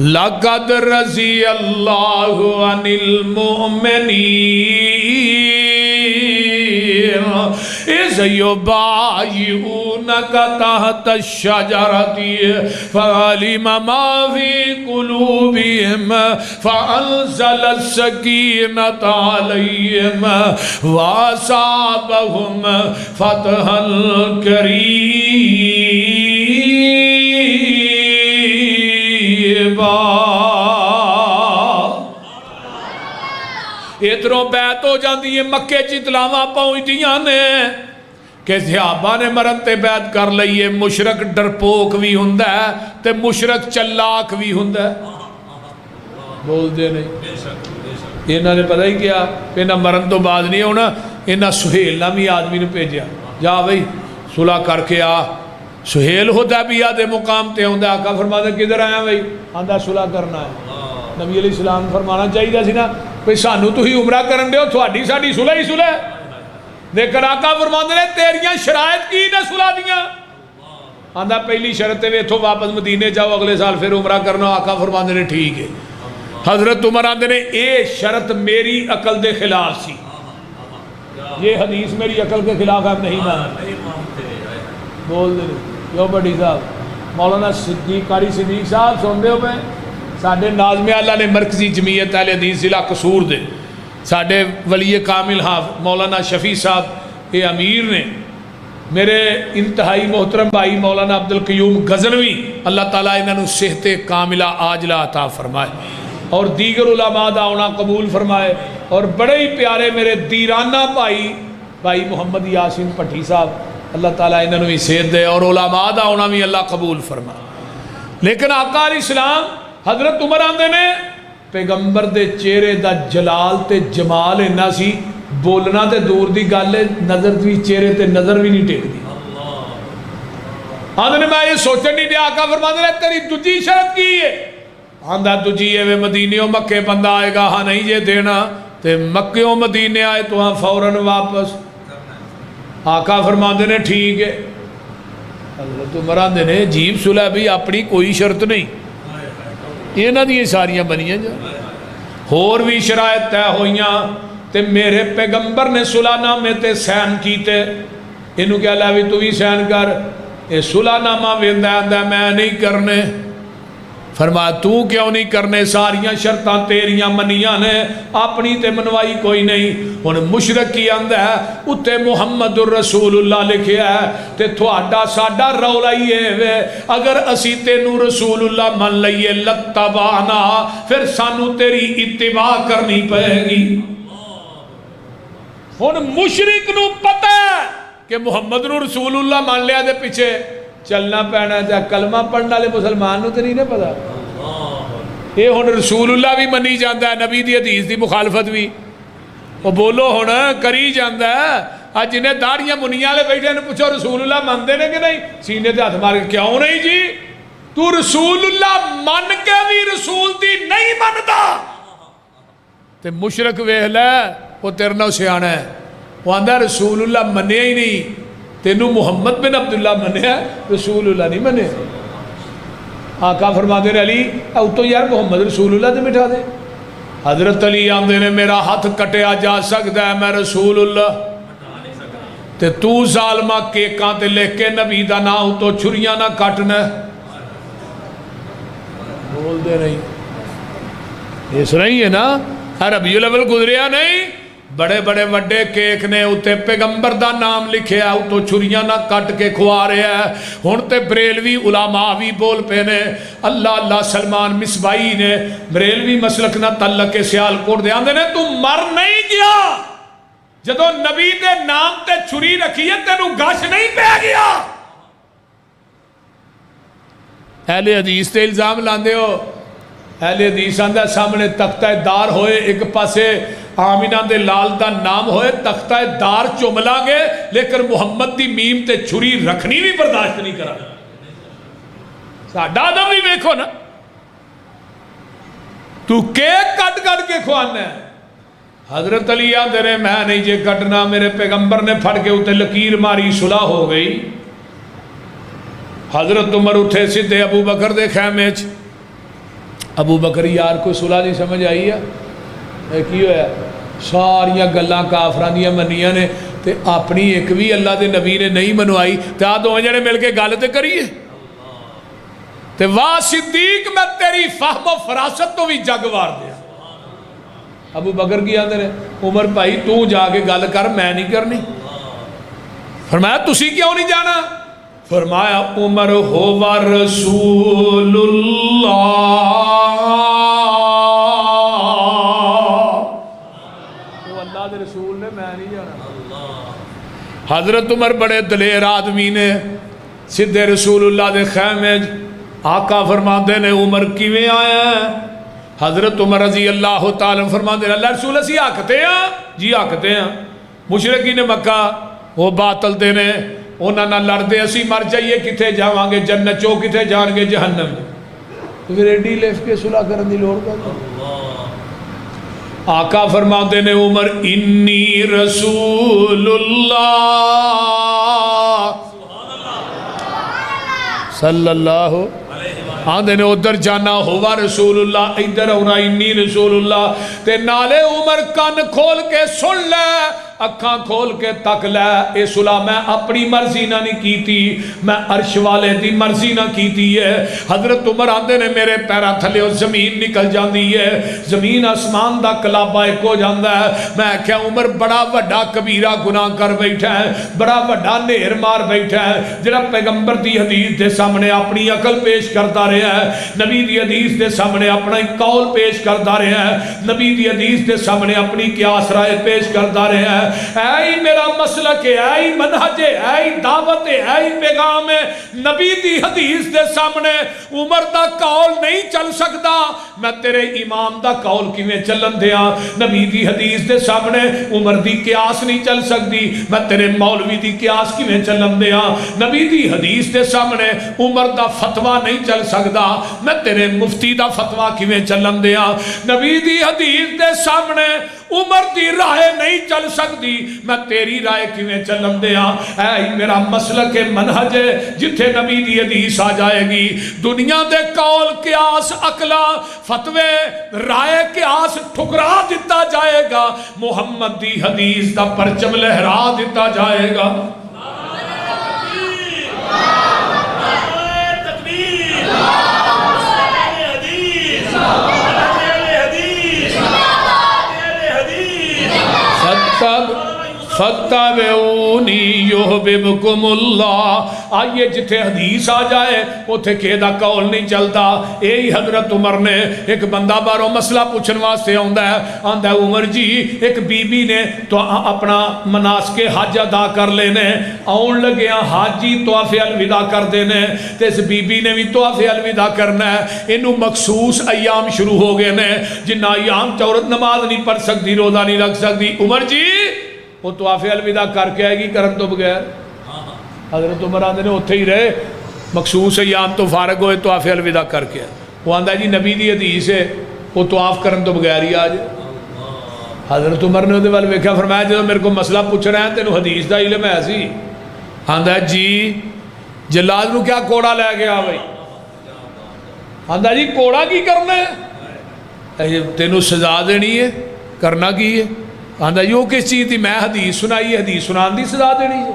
[SPEAKER 1] لَقَدْ رَضِيَ اللَّهُ عَنِ الْمُؤْمِنِينَ إِذْ يُبَايِعُونَكَ تَحْتَ الشَّجَرَةِ فَعَلِمَ مَا فِي قُلُوبِهِمْ فَأَنزَلَ السَّكِينَةَ عَلَيْهِمْ وَأَصَابَهُمْ فَتْحًا قَرِيبًا ادھروں بیعت ہو جاندی ہے مکے چ اطلاعاں پہنچدیاں نے کہ صحابہ نے مرن تے بیعت کر لئیے مشرک ڈرپوک بھی ہوندا ہے تے مشرک چلاک بھی ہوندا ہے بول دے نہیں انہاں نے پتہ ہی کیا انہاں مرن تو بعد نہیں ہونا انہاں سہیل نامی آدمی نے بھیجیا جا بھائی صلح کر کے آ سہیل حدیبیہ دے مقام تے ہوندا آقا فرماتے کدھر آیا بھائی آندا صلح کرنا ہے نبی علیہ السلام فرمانا چاہیے سی نا بھئی سانو تو ہی عمرہ کرن دیو تھوڑی ساڑی صلح ہی صلح دیکھر آقا فرماتے نے تیریاں شرائط کی نے صلح دیاں آندا پہلی شرط ہے تو واپس مدینے جاؤ اگلے سال پھر عمرہ کرنا آقا فرماتے نے ٹھیک ہے حضرت عمر آندے نے اے شرط میری عقل دے خلاف سی یہ حدیث میری عقل کے خلاف ہے نہیں مانتے بول دے یو بڑی صاحب مولانا صدیق قاری صدیق صاحب سن دے ہوئے ساڈے ناظم اعلیٰ نے مرکزی جمعیت اہل حدیث ضلع قصور دے ساڈے ولی کامل حافظ مولانا شفیع صاحب یہ امیر نے، میرے انتہائی محترم بھائی مولانا عبدالقیوم غزنوی اللہ تعالیٰ انہوں صحت کاملہ عاجلہ عطا فرمائے اور دیگر علماء دا آنا قبول فرمائے، اور بڑے ہی پیارے میرے دیرانہ بھائی محمد یاسین پٹھی صاحب اللہ تعالیٰ انہوں بھی صحت دے اور علماء دا آنا بھی اللہ قبول فرمائے۔ لیکن آقا علیہ السلام حضرت عمر آندے نے پیغمبر دے چہرے دا جلال تے جمال اینا سی، بولنا تے دور دی گل ہے، نظر بھی چہرے تے نظر بھی نہیں ٹیک دی۔ آندے نے میں یہ سوچن نہیں دیا، آقا فرماندے نے تیری دجی شرط کی ہے؟ آندہ دجی ہے مدینیوں مکے بندہ آئے گا ہاں نہیں یہ دینا تے مکیوں مدینے آئے تو ہاں فوراً واپس۔ آقا فرماندے نے ٹھیک ہے۔ حضرت عمر آندے نے عجیب صلح بھی اپنی کوئی شرط نہیں، یہ نہ دیئے ساریاں بنیاں جا اور بھی شرائط طے ہوئیاں تے میرے پیغمبر نے صلح نامے تے سین کیتے، انہوں کیا لاوی تو بھی سین کر، اے صلح نامہ ویندہ آندہ میں نہیں کرنے۔ فرمایا تو کیوں نہیں کرنے؟ ساریاں شرطاں تیریاں منیاں نے، اپنی تے منوائی کوئی نہیں۔ ان مشرک کی آندہ ہے اتے محمد الرسول اللہ لکھے ہے تے تھوڑا ساڑا رولائیے وے، اگر اسی تینو رسول اللہ من لئیے لتبانا، پھر سانو تیری اتباع کرنی پہے گی۔ ان مشرک نو پتہ ہے کہ محمد نو رسول اللہ مان لیا دے پیچھے چلنا پینا ہے، کلمہ پڑھنا لے مسلمان نو تے نہیں پتا۔ یہ ہن رسول اللہ بھی منی جاندہ ہے، نبی دی حدیث دی مخالفت بھی وہ بولو ہن کری جاندہ ہے۔ آج جنہیں داڑیاں منیاں لے بیٹھے نے پوچھو رسول اللہ مانتے نے کہ نہیں، سینے تے ہاتھ مار کے کیوں نہیں جی؟ تو رسول اللہ من کے بھی رسول دی نہیں منتا تے مشرک ویکھ لے وہ تیرے نال سیاںا ہے، وہ آندا رسول اللہ منیا ہی نہیں، تینوں محمد بن عبداللہ منیا رسول اللہ نہیں منیا۔ آقا فرماتے ہیں علی او تو یار محمد رسول اللہ تے مٹھا دے۔ حضرت علی آندے نے میرا ہاتھ کٹیا جا سکتا ہے میں رسول اللہ تے تو ظالمہ کیکاں تے لکھ کے نبی دا نام تو چھریاں نہ کٹنا بول دے نہیں۔ اس رہی ہے نا ربیع الاول گزریا نہیں، بڑے بڑے وڈے کیک نے اتے پیغمبر دا نام لکھے ہے تو چھریاں نہ کٹ کے کھوا رہے ہیں۔ ہن تے بریلوی علماء بھی بول پے نے، اللہ اللہ سلمان مصباحی نے بریلوی مسلک نہ تعلق کے سیال کوٹ دے آندے نے تو مر نہیں گیا، جدو نبی دے نام تے چھری رکھی ہے تینو گش نہیں پہ گیا۔ اہل حدیث تے الزام لاندے ہو، اہل حدیث آندہ سامنے تختہ دار ہوئے، ایک پاسے آمینہ دے لال دا نام ہوئے، تختہ دار چملا گے لیکن محمد دی میم تے چھری رکھنی بھی برداشت نہیں کرا۔ ساڑھا آدم بھی بیکھو نا، تو کیک کٹ کٹ کے کھوانا ہے۔ حضرت علی آندے نے میں نہیں جے کٹنا، میرے پیغمبر نے پھڑ کے اتے لکیر ماری، صلح ہو گئی۔ حضرت عمر اٹھے سدھے ابو بکر دے خیمے چ، ابو بکر یار کوئی صلح نہیں سمجھ آئی ہے کی ہویا؟ ساریاں گلاں کافراں دیاں منیاں نے تے اپنی ایک بھی اللہ دے نبی نے نہیں منوائی تے آ دو جنے مل کے گل تے کریے تے واہ صدیق میں تیری فہم و فراست تو بھی جگ وار دیا۔ ابو بکر کی آندے نے عمر بھائی تو جا کے گل کر، میں نہیں کرنی۔ فرمایا تسی کیوں نہیں جانا؟ فرمایا عمر ہوا رسول اللہ، وہ اللہ دے رسول نے، میں نہیں جانا۔ حضرت عمر بڑے دلیر آدمی نے، سدھے رسول اللہ دے خیمے آقا فرماندے نے عمر کیویں آیا ہے؟ حضرت عمر رضی اللہ تعالیٰ فرماندے نے اللہ رسول اسی آکھتے ہیں، جی آکھتے ہیں۔ مشرکین مکہ وہ باطل دے نے، انہاں نہ لڑ دے اسی مر جائیے کتے جاواں گے جنت، چو کتے جان گے جہنم۔ تو پھر ایڈی لیف کے صلح کرن دی لوڑ پئی۔ آقا فرماتے نے عمر انی رسول اللہ صلی اللہ آندے نے ادھر جانا ہوا رسول اللہ، ادھر ہونا انی رسول اللہ۔ تے نالے عمر کن کھول کے سن لے، اکھاں کھول کے تک لے اے صلح میں اپنی مرضی نہ نہیں کیتی میں عرش والے دی مرضی نہ کیتی ہے حضرت عمر آندے نے میرے پیرا تھلے زمین نکل جاندی ہے زمین آسمان دا کلابہ ایک ہو جاندہ ہے میں کیا عمر بڑا وڈا کبیرہ گناہ کر بیٹھا ہے بڑا وڈا نیر مار بیٹھا ہے جڑا پیغمبر دی حدیث دے سامنے اپنی عقل پیش کرتا رہا ہے نبی دی حدیث دے سامنے اپنا قول پیش کرتا رہا ہے نبی دی حدیث دے سامنے اپنی قیاس رائے پیش کرتا رہا ہے اے میرا مسلک ہے اے منہج ہے اے دعوت ہے اے پیغام ہے نبی دی حدیث دے سامنے عمر دا قول نہیں چل سکتا میں تیرے امام دا قول کیویں چلن دیا نبی دی حدیث دے سامنے عمر دی قیاس نہیں چل سکتی میں تیرے مولوی دی قیاس کیویں چلن دیا نبی دی حدیث دے سامنے عمر دا فتوہ نہیں چل سکتا میں تیرے مفتی دا فتوہ کیویں چلن دیا نبی دی حدیث دے سامنے عمر دی رائے نہیں چل سکتی میں تیری رائے کیویں چلن دیا اے میرا مسلک منہج ہے جتھے نبی دی حدیث آ جائے گی دنیا دے قول قیاس عقلا فتوے رائے قیاس ٹھکرا دیتا جائے گا محمد دی حدیث دا پرچم لہرا دیتا جائے گا فَاتَّبِعُونِي يُحْبِبْكُمُ اللَّهُ آئیے جتھے حدیث آ جائے اتھے کہدا قول نہیں چلتا یہی حضرت عمر نے ایک بندہ باروں مسئلہ پوچھن واسطے آندا ہے عمر جی ایک بی بی نے تو اپنا مناسک حج ادا کر لینے آن لگے حاجی طواف الوداع کر دینے تے اس بی بی نے بھی طواف الوداع کرنا ہے انہوں مخصوص ایام شروع ہو گئے نے جنہ ایام عورت نماز نہیں پڑھ سکتی روزہ نہیں رکھ سکتی عمر جی وہ طواف الوداع کر کے آئے گی کرن تو بغیر حضرت عمر آندے نے اتھے ہی رہے مخصوص ایام تو فارغ ہوئے طواف الوداع کر کے وہ آندہ جی نبی دی حدیث ہے وہ طواف کرن تو بغیر ہی آج حضرت عمر نے وہ ویکھا فرمایا جب میرے کو مسئلہ پوچھ رہے ہیں تینوں حدیث دا علم ہے ایسی آندہ جی جلال نو کیا کوڑا لے گیا بھائی آندہ جی کوڑا کی کرنا ہے تینوں سزا دینی ہے کرنا کی ہے آندہ یہ کس چیز تھی میں حدیث سنائی حدیث سنان دی سزا دینی ہے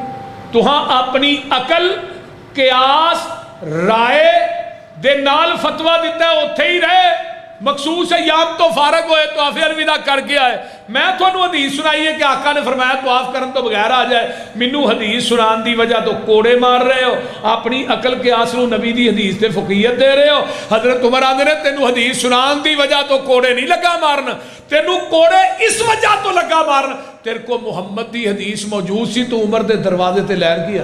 [SPEAKER 1] تو ہاں اپنی عقل قیاس رائے دے نال فتوہ دیتا ہے اتھے ہی رہے مخصوص ایام تو فارغ ہوئے طواف الوداع کر کے آئے میں تھانوں حدیث سنائی ہے کہ آقا نے فرمایا طواف کرن تو بغیر آ جائے مینوں حدیث سنان دی وجہ تو کوڑے مار رہے ہو اپنی عقل کے آسروں نبی دی حدیث تے فقیت دے رہے ہو حضرت عمر آندے نے تینوں حدیث سنان دی وجہ تو کوڑے نہیں لگا مارنا تینوں کوڑے اس وجہ تو لگا مارنا تیرے کو محمد دی حدیث موجود سی تو عمر دے دروازے تے لہر گیا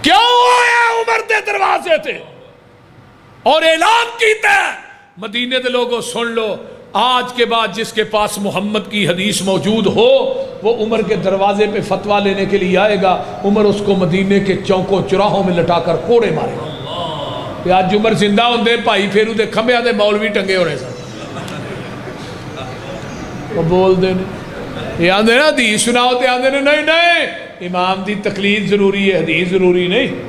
[SPEAKER 1] کیوں آیا عمر دے دروازے تے اور اعلان کیتا ہے مدینے دے لوگوں سن لو آج کے بعد جس کے پاس محمد کی حدیث موجود ہو وہ عمر کے دروازے پہ فتوہ لینے کے لیے آئے گا عمر اس کو مدینے کے چوکوں چراہوں میں لٹا کر کوڑے مارے گا آج عمر زندہ ہوندے بھائی پھیرو دے کھمبے دے مولوی ٹنگے ہو رہے سن وہ بول دے یہ آندے نا حدیث سناؤ تے آندے نہیں امام دی تقلید ضروری ہے حدیث ضروری نہیں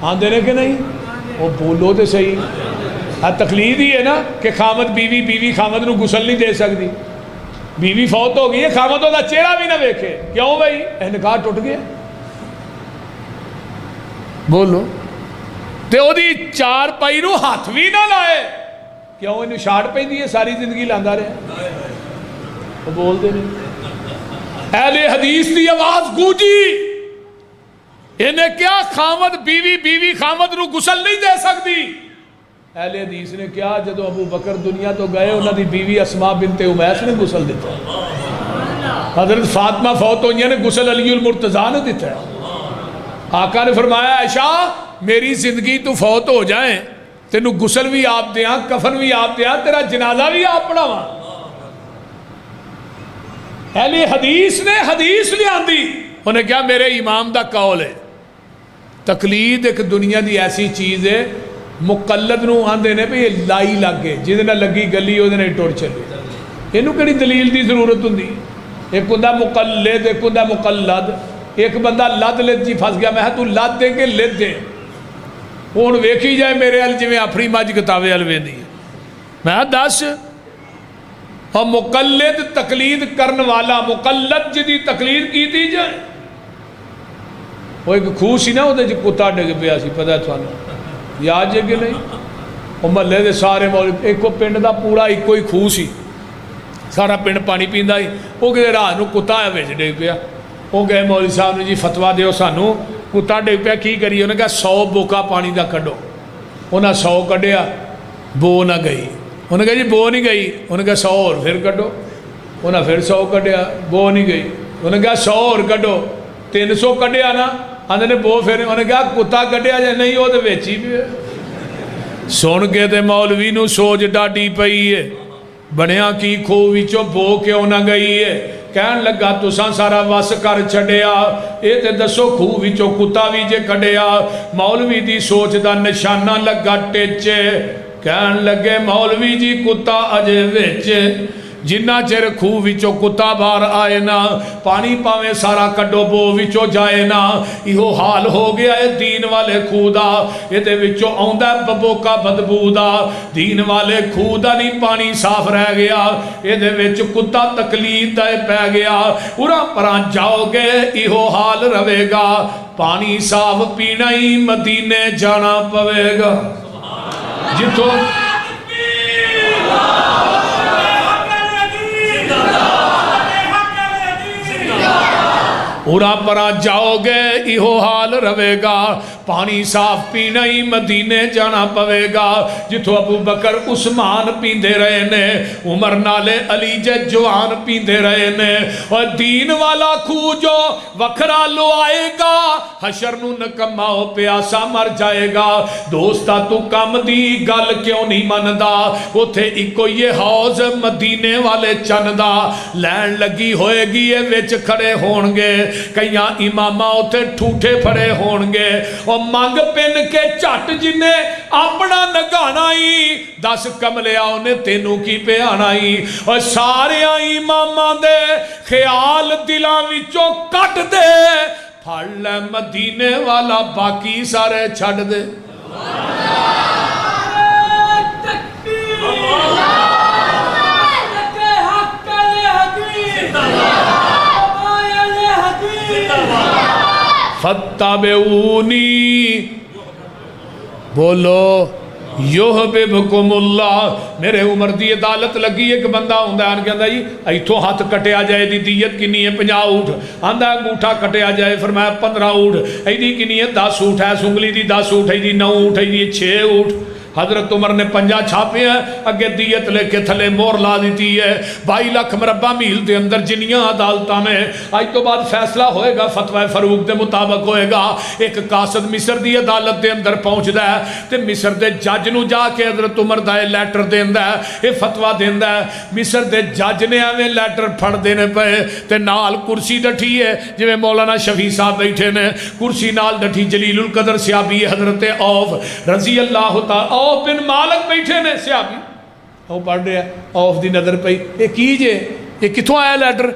[SPEAKER 1] آندے نے کہ نہیں وہ بولو تو صحیح تقلید ہی ہے نا کہ خامد بیوی خامد نو غسل نہیں دے سکتی بیوی فوت ہو گئی ہے خامد دا چہرہ بھی نہ دیکھے کیوں بھائی نکاح ٹوٹ گیا بولو تے او دی چار پائی نو ہاتھ بھی نہ لائے کیوں انہوں شاٹ پہ دی ہے ساری زندگی لاندا رہے وہ بول دے نہیں اہل حدیث دی آواز گونجی انہیں کیا خامد بیوی خامد نو غسل نہیں دے سکتی اہل حدیث نے کیا جدو ابو بکر دنیا تو گئے انہوں نے بیوی اسماء بنت امیس نے غسل دیتا حضرت فاطمہ فوت ہوئی نے غسل علی المرتضیٰ نے دیتا ہے آقا نے فرمایا عائشہ میری زندگی تو فوت ہو جائیں تینوں غسل بھی آپ دیاں کفن بھی آپ دیاں تیرا جنازہ بھی آپ پڑھاواں اہل حدیث نے حدیث لے آندی انہیں کیا میرے امام دا قول ہے تقلید ایک دنیا دی ایسی چیز ہے مقلد نو آندے نے بھی یہ لائی لگ گئے جس نے لگی گلی وہ نے ٹوڑ چلے انہوں کڑی دلیل دی ضرورت ہوندی ایک بندہ مقلد ایک بندہ مقلد ایک بندہ لد لد جی پھنس گیا میں تو لد دیں گے لد دیں ہوں ویکھی جائے میرے ال جی اپنی مجھ کتابے ال ویندی میں دس اور مقلد تقلید کرن والا مقلد جدی تقلید کی تھی جائے. وہ ایک خوہ سی نا وہ کتا ڈگ پیا سی پتہ ہے تھانوں یاد جے کہ نہیں. وہ محلے دے سارے مولوی ایک پنڈ دا پورا ایک ہی خوہ سی سارا پنڈ پانی پیندا ہی. وہ کدے رات نو کتا ہے وچ ڈگ پیا. وہ گئے مولوی صاحب نے جی فتوا دیو سانو کتا ڈگ پیا کی کریے. انہیں کہا 100 بوکا پانی دا کڈو. انہیں 100 کڈیا بو نہ گئی. انہیں کہا جی بو نہیں گئی. انہیں کہا 100 اور پھر کڈو. انہیں پھر 100 کڈیا بو نہیں گئی. انہیں کہا 100 اور کڈو 300 کڈیا نا آدھے نے بو پھر. انہیں کہا کتا کڈیا جائے نہیں وہ تو ویچی بھی ہے. سن کے تے مولوی نو سوچ ڈاڈی پئی ہے بنیا کی کھوہ وچوں بو کیوں نہ گئی ہے. کہن لگا تساں سارا وس کر چھڈیا اے تے دسو کھوہ وچوں کتا بھی جے کڈیا. مولوی دی سوچ دا نشانہ لگا ٹچے. کہن لگے مولوی جی کتا اجے وچ جنہ چر کھوہ وچوں کتا باہر آئے نا پانی پاویں سارا کڈو بو وچوں جائے نا. ایہو حال ہو گیا ہے دین والے کھوہ دا. یہ دے وچوں آندا ہے ببو کا بدبو دا. دین والے کھوہ دا نہیں پانی صاف رہ گیا. یہ دے وچ کتا تقلید دا پہ گیا. اُراں پران جاؤ گے ایہو حال رہے گا. پانی صاف پینا ہی مدینے جانا پوے گا. جتوں اُراں پرا جاؤ گے ایہو حال رہے گا. پانی صاف پینا ہی مدینے جانا پوے گا. جتوں ابو بکر عثمان پیندے رہے نے عمر نالے علی جے جوان پیندے رہے نے. اور دین والا کھوہ جو وکھرا لو آئے گا حشر نو نکماؤ پیاسا مر جائے گا. دوستا تو کم دی گل کیوں نہیں مندا. اتھے ایکو یہ حوض مدینے والے چندا. لین لگی ہوئے گی یہ وچ کھڑے ہونگے کئیاں امامہ اتھے ٹھوٹے پھڑے ہونگے. اور مانگ پین کے چٹ جنے اپنا نگانا ہی 10 کملے آنے تینوں کی پہ آنا ہی. اور سارے امامہ دے خیال دلاں وچوں کٹ دے پھڑ لے مدینے والا باقی سارے چھڑ دے. فتابعونی بولو یحببکم اللہ. میرے عمر دی عدالت لگی ایک بندہ ہوندہ ہے کہ جی ایتھوں ہاتھ کٹیا جائے دی دیت کنی ہے 50 اونٹ. آندہ انگوٹھا کٹیا جائے فرمایا 15 اونٹ. ایدی کنی ہے 10 اونٹ ہے. سنگلی دی 10 اونٹ ایدی 9 اونٹ ایدی 6 اونٹ. حضرت عمر نے 50 چھاپے ہیں اگے دیت لے کے تھلے مور لا دیتی ہے. 22 لاکھ مربع میل دے اندر جنیاں عدالتاں میں آج تو بعد فیصلہ ہوئے گا فتوہ فاروق دے مطابق ہوئے گا. ایک قاصد مصر دی عدالت دے اندر پہنچ دا ہے تے مصر دے جج نو جا کے حضرت عمر دا لیٹر دیندا ہے یہ فتوہ دیندا ہے. مصر دے جج نے ایویں لیٹر پھڑ دینے پئے تے نال کرسی ڈٹھی ہے جویں مولانا شفیع صاحب بیٹھے نے. کرسی نال ڈٹھی جلیل القدر صحابی حضرت عوف رضی اللہ تعالی عوف بن مالک بیٹھے نے صحابی. وہ پڑھ رہے ہیں عوف دی نظر پئی یہ کیجئے یہ کتوں آیا لیٹر.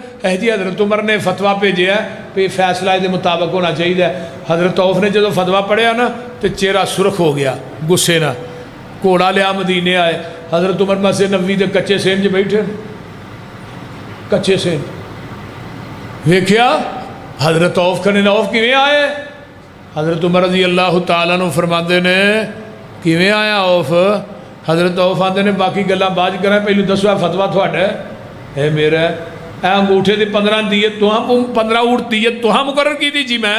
[SPEAKER 1] جی حضرت عمر نے فتوہ بھیجے ہے کہ فیصلہ دے مطابق ہونا چاہیے. حضرت عوف نے جدو فتوہ پڑھیا نا تو چہرہ سرخ ہو گیا غصے نہ. گھوڑا لیا مدینے آئے. حضرت عمر مسجد نبوی دے کچے سین بیٹھے کچے سین ویکھیا. حضرت عوف کنے عوف کیویں آئے. حضرت عمر رضی اللہ تعالیٰ عنہ فرماندے نے کیویں آیا عوف. حضرت عوف آندے نے باقی گلاں بعد کریں پہلو دسو ہے فتوہ تھوڑا ہے میرا اے انگوٹھے دی 15 دیت تو ہم 15 اونٹ دیت تو ہم مقرر کی دی جی میں.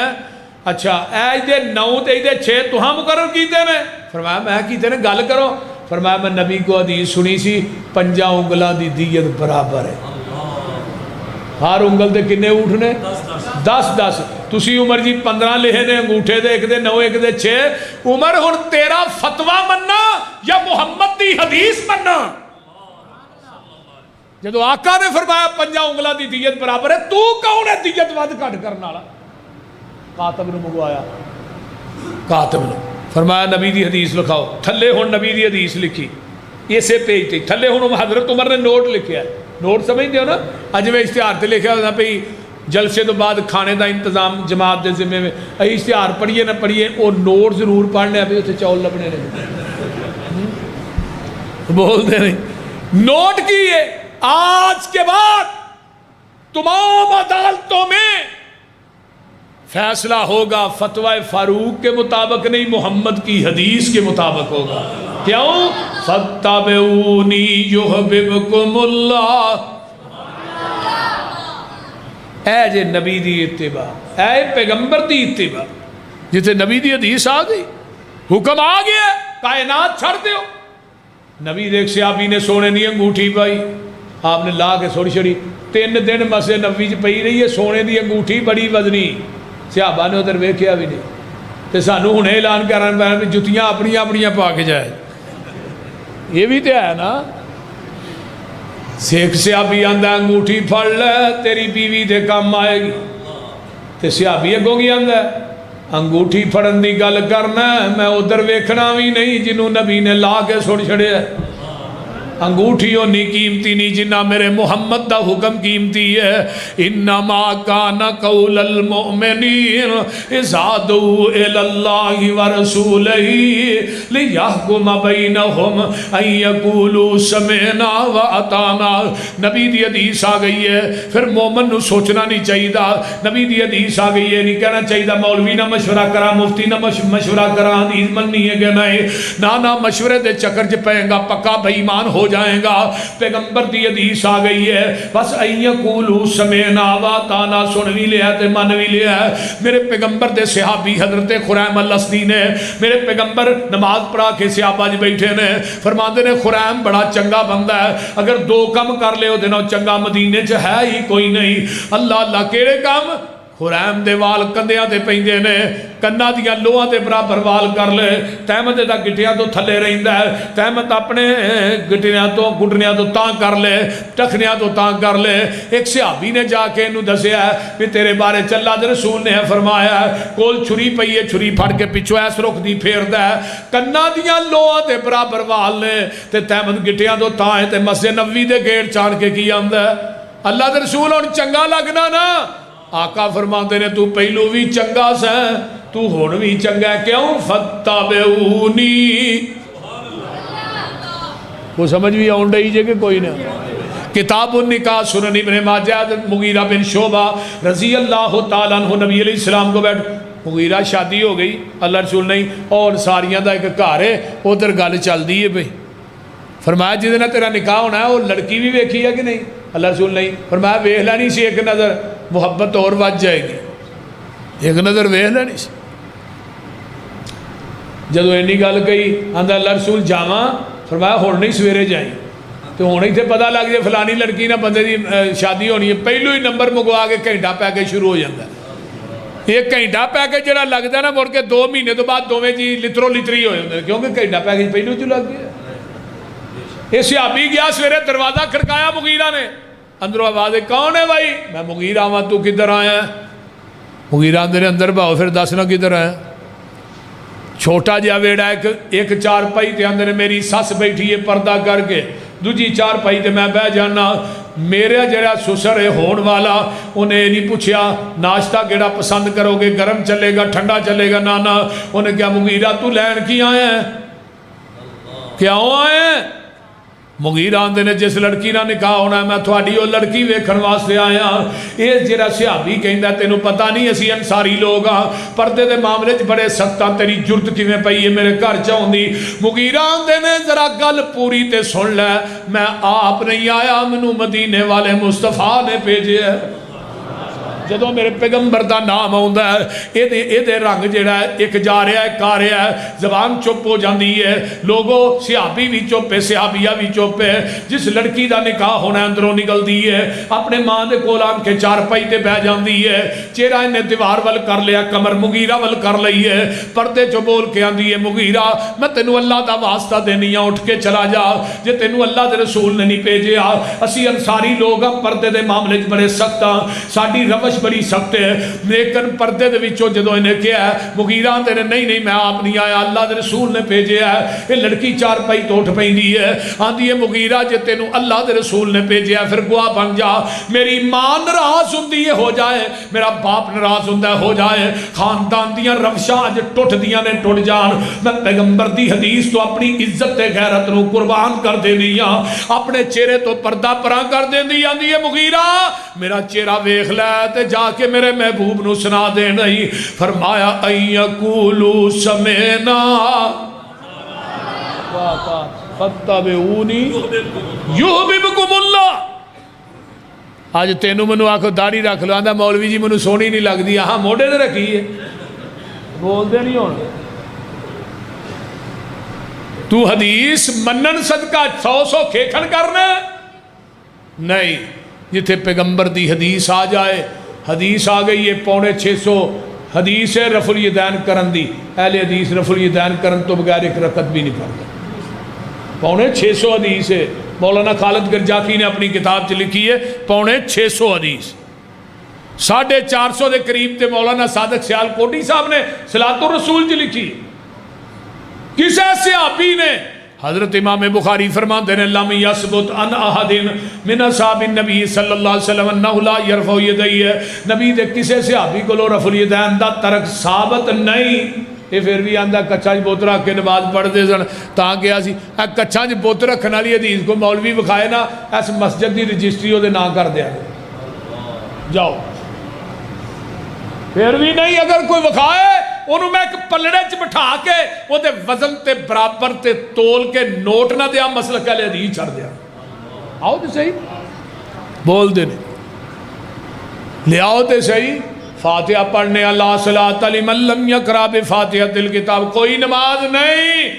[SPEAKER 1] اچھا اے دے 9 تے دے 6 تو ہم مقرر کیتے نے. فرمایا میں کیتے نے گل کرو. فرمایا میں نبی کو حدیث سنی سی 5 انگلاں دی دیت برابر ہے. ہر انگل دے کنے اونٹ نے 10 تسی عمر جی 15 لے نے انگوٹھے دے 1 دے 9 1 دے 6. عمر ہن تیرا فتوہ مننا یا محمد دی حدیث مننا. جدو آقا نے فرمایا 5 انگلاں دی دیت برابر ہے تو کون ہے دیت ود کٹ کرنا والا. کاتب نے منگوایا. کاتب نے فرمایا نبی دی حدیث لکھاؤ. تھلے ہن نبی دی حدیث لکھی اسے پیج تے تھلے ہن حضرت عمر نے نوٹ لکھیا ہے. نوٹ سمجھتے ہو نا اج میں اشتہار تے لکھا ہوتا پئی جلسے تو بعد کھانے دا انتظام جماعت دے ذمے میں اشتہار پڑھیے نہ پڑھیے وہ نوٹ ضرور پڑھنے ابھی اتنے چاول لبنے نے بولتے نہیں. نوٹ کی ہے آج کے بعد تمام عدالتوں میں فیصلہ ہوگا فتوی فاروق کے مطابق نہیں، محمد کی حدیث کے مطابق ہوگا۔ کیوں؟ فَاتَّبِعُونِي يُحْبِبْكُمُ اللَّهُ، اے جے نبی دی اتباع، اے پیغمبر دی اتباع، جتے نبی دی حدیث آ گئی، حکم آ گیا، کائنات چھڑ دیو۔ نبی دیکھ صحابی نے سونے دی انگوٹھی پائی، آپ نے لا کے سوڑی چھڑی، 3 دن مسجد نبوی چ پئی رہی ہے سونے دی انگوٹھی بڑی وزنی، صحابہ نے ادھر ویکھیا بھی نہیں، تے سانو ہنے اعلان کرن پیا بھی جتیاں اپنی اپنی پا کے جائے، یہ بھی تے ہے نا۔ سیکھ صحابی آندا انگوٹھی پھڑ لے تیری بیوی دے کام آئے گی، تے صحابی اگوں کی آندا انگوٹھی پھڑن دی گل کرنا میں ادھر ویکھنا بھی نہیں جنہوں نبی نے لا کے سڑ چھڑیا۔ انگوٹھی ہونی قیمتی نہیں جنہ میرے محمد دا حکم قیمتی ہے۔ انما کان قول المؤمنین اذا دعوا الی اللہ ورسولہ لیحکم بینہم ان یقولوا سمعنا واطعنا۔ نبی دی حدیث آ گئی ہے، پھر مومن نو سوچنا نہیں چاہیے، نبی دی حدیث آ گئی ہے، نہیں کہنا چاہیے مولوی نہ مشورہ کرا، مفتی نہ مشورہ کرا، حدیث مننی ہے کہ نہیں، نہ مشورے دے چکر چ پائیں گا پکا بے ایمان ہو جائیں گا۔ پیغمبر دی حدیث آ گئی ہے، بس این یقولوا سمعنا واطعنا، سن بھی لیا تے من بھی لیا۔ میرے پیغمبر دے صحابی حضرت خریم الاسدی نے، میرے پیغمبر نماز پڑھا کے صحابہ جی بیٹھے نے، فرماندے نے خریم بڑا چنگا بندہ ہے، اگر 2 کم کر لے دے نو چنگا مدینے چ ہے ہی کوئی نہیں۔ اللہ اللہ کیڑے کام؟ خریم دے وال کندیاں تے پیندے نے، کنا دیاں لوہاں دے برابر وال کر لے، تحمد دا گٹیاں تو تھلے رہندا ہے، تحمد اپنے گٹیاں تو گھٹنیاں تو تاں کر لے، ٹکھنیاں تو تاں کر لے۔ ایک صحابی نے جا کے انہوں دسیا ہے کہ تیرے بارے اللہ دے رسول نے فرمایا ہے، کول چھری پئی ہے، چھری پھڑ کے پچھو ایس رخ دی پھیردا ہے، کنا دیاں لوہاں دے برابر وال نے تے تحمد گٹیاں تو تاں ہے، تے مسجد نبوی دے گیٹ چان کے کی آندا ہے۔ اللہ دے رسول ہن چنگا لگنا نا، آقا فرماتے نے تو پہلو بھی چنگا سا تو ہون بھی چنگا ہے، کیوں؟ فَاتَّبِعُونِی، وہ سمجھ بھی آن رہی جے کہ کوئی نہ۔ کتاب النکاح سنن ابن ماجہ، مغیرہ بن شعبہ رضی اللہ تعالیٰ عنہ نبی علیہ السلام کو بیٹھ، مغیرہ شادی ہو گئی، اللہ رسول نہیں، اور ساریاں دا ایک گھر ہے ادھر گل چل دی ہے بھئی، فرمایا جس نے تیرا نکاح ہونا ہے وہ لڑکی بھی ویکھی ہے کہ نہیں؟ اللہ رسول نہیں، فرمایا ویکھ لینی سی ایک نظر، محبت اور بچ جائے گی، ایک نظر ویکھ لینی سی۔ جدو اینی گل کہی آندا اللہ رسول جاواں، فرمایا ہن نہیں سویرے جائیں، تو ہن اتنے پتہ لگ جائے فلانی لڑکی نہ بندے دی شادی ہونی ہے، پہلو ہی نمبر منگوا کے گھنٹہ پیکج شروع ہو جاتا ہے۔ ایک گھنٹہ پیکج جڑا لگتا ہے نا، مڑ کے 2 مہینے تو بعد دوویں جی لترو لتری ہو جاتے ہیں، کیونکہ گھنٹہ پیکج پہلو جو لگ گیا۔ یہ صحابی گیا سویرے، دروازہ کھڑکایا مغیرہ نے، اندروں آواز ہے کون ہے بھائی؟ میں مغیرہ آواں، تو کدھر آیا ہے؟ مغیرہ اندر اندر باؤ، پھر دسنا کدھر آیا؟ چھوٹا جہا ویڑا ایک 4 پائی تے اندر میری سس بیٹھی ہے پردہ کر کے، دوجی 4 پائی تے میں بہ جانا۔ میرا جڑا سسر ہے ہون والا انہیں نہیں پوچھیا ناشتہ کیڑا پسند کرو گے، گرم چلے گا ٹھنڈا چلے گا، نانا انہیں کیا مغیرہ تو لین کی آئے ہیں؟ کیوں آئے ہیں؟ مغیرہ آندے نے جس لڑکی نہ نکاح ہونا ہے میں تھوڑی وہ لڑکی ویکھن واسطے آیا۔ یہ جڑا صحابی کہندا تینوں پتہ نہیں اسی انصاری لوگ ہاں، پردے دے معاملے چ بڑے سخت، تیری جرت کیویں پئی ہے میرے گھر چاہندی؟ مغیرہ آندے نے ذرا گل پوری تے سن لے، میں آپ نہیں آیا، مینوں مدینے والے مصطفیٰ نے بھیجے ہے۔ جدو میرے پیغمبر دا نام آندا ہے اے دے رنگ جڑا ہے ایک جا رہا ہے کھا رہا ہے، زبان چپ ہو جاندی ہے، لوگوں صحابی بھی چپ ہے، صحابیہ بھی چپ ہے۔ جس لڑکی دا نکاح ہونا اندروں نکل دی ہے، اپنے ماں دے کول آن کے 4 پائی تے بہ جاندی ہے، چہرہ انہیں دیوار ول کر لیا، کمر مغیرہ ول کر لئی ہے، پردے چو بول کے آندی ہے مغیرہ میں تینوں اللہ دا واسطہ دینی ہوں، اٹھ کے چلا جا، جے تینوں اللہ دے رسول نے نہیں بھیجیا۔ اسی انصاری لوگ ہاں، پردے دے معاملے چ بڑے سخت ہاں، ساڈی روش بخش بڑی سخت ہے، لیکن پردے دے وچوں جدوں انہیں کیا ہے مغیرہ آندے نے نہیں نہیں میں آپ نہیں آیا، اللہ دے رسول نے بھیجے ہے۔ یہ لڑکی چار پائی تو اٹھ پیندی ہے، آندی ہے مغیرہ جے تینوں اللہ دے رسول نے بھیجے ہے پھر گواہ بن جا، میری ماں ناراض ہوندی ہے ہو جائے، میرا باپ ناراض ہوندا ہے ہو جائے، خاندان دیاں روشاں اج ٹوٹ دیاں نے ٹوٹ جان، میں پیغمبر دی حدیث تو اپنی عزت تے غیرت نو قربان کر دینی ہاں، اپنے چہرے تو پردہ پراں کر دیندی آندی ہے مغیرہ میرا چہرہ ویکھ لے تے جا کے میرے محبوب نو سنا دے نہیں، فرمایا ان یقولوا سمعنا فاتبعونی یحببکم اللہ۔ آج تینوں منو آکھو داڑھی رکھ لو، آندا مولوی جی منو سونی نہیں لگ دی، ہاں موڑے نے رکھی ہے، بول دے نہیں ہونا۔ تو حدیث منن صدقہ 100 کھیکھن کرنا نہیں، جتھے پیغمبر دی حدیث آ جائے، حدیث آ گئی ہے 650 حدیث ہے رفع الیدین کرن دی، اہل حدیث رفع الیدین کرن تو بغیر ایک رکعت بھی نہیں پڑھتا، 650 حدیث ہے، مولانا خالد گرجاکی نے اپنی کتاب چ لکھی ہے 650 حدیث، 450 دے قریب تے مولانا صادق سیال کوٹی صاحب نے صلاۃ الرسول چ لکھی، کسے صحابی نے حضرت امام بخاری فرماتے ہیں لم یثبت ان احد من اصحاب النبی صلی اللہ علیہ وسلم انہ لا یرفع یدیہ، نبی دے کسے صحابی کو رفع الیدین دا ترک ثابت نہیں۔ یہ پھر بھی آندہ کچھاں بوت رکھ کے نماز پڑھ دے سن تاں گیا سی، کچھاں بوت رکھنے والی حدیث کو مولوی بکھائے نا اس مسجد دی رجسٹری وہ نہ کر دیا جاؤ، پھر بھی نہیں اگر کوئی بکھائے انہوں میں ایک پلڑے چ بٹھا کے وہ دے وزن تے برابر تے تول کے نوٹ نہ دیا مسئلہ کہہ لے حدیث چھڑ دیا، آؤ تے صحیح بول دے نہیں لے آؤ تے صحیح، فاتحہ پڑھنے اللہ صلاۃ لمن لم یقرأ بفاتحۃ الکتاب، کوئی نماز نہیں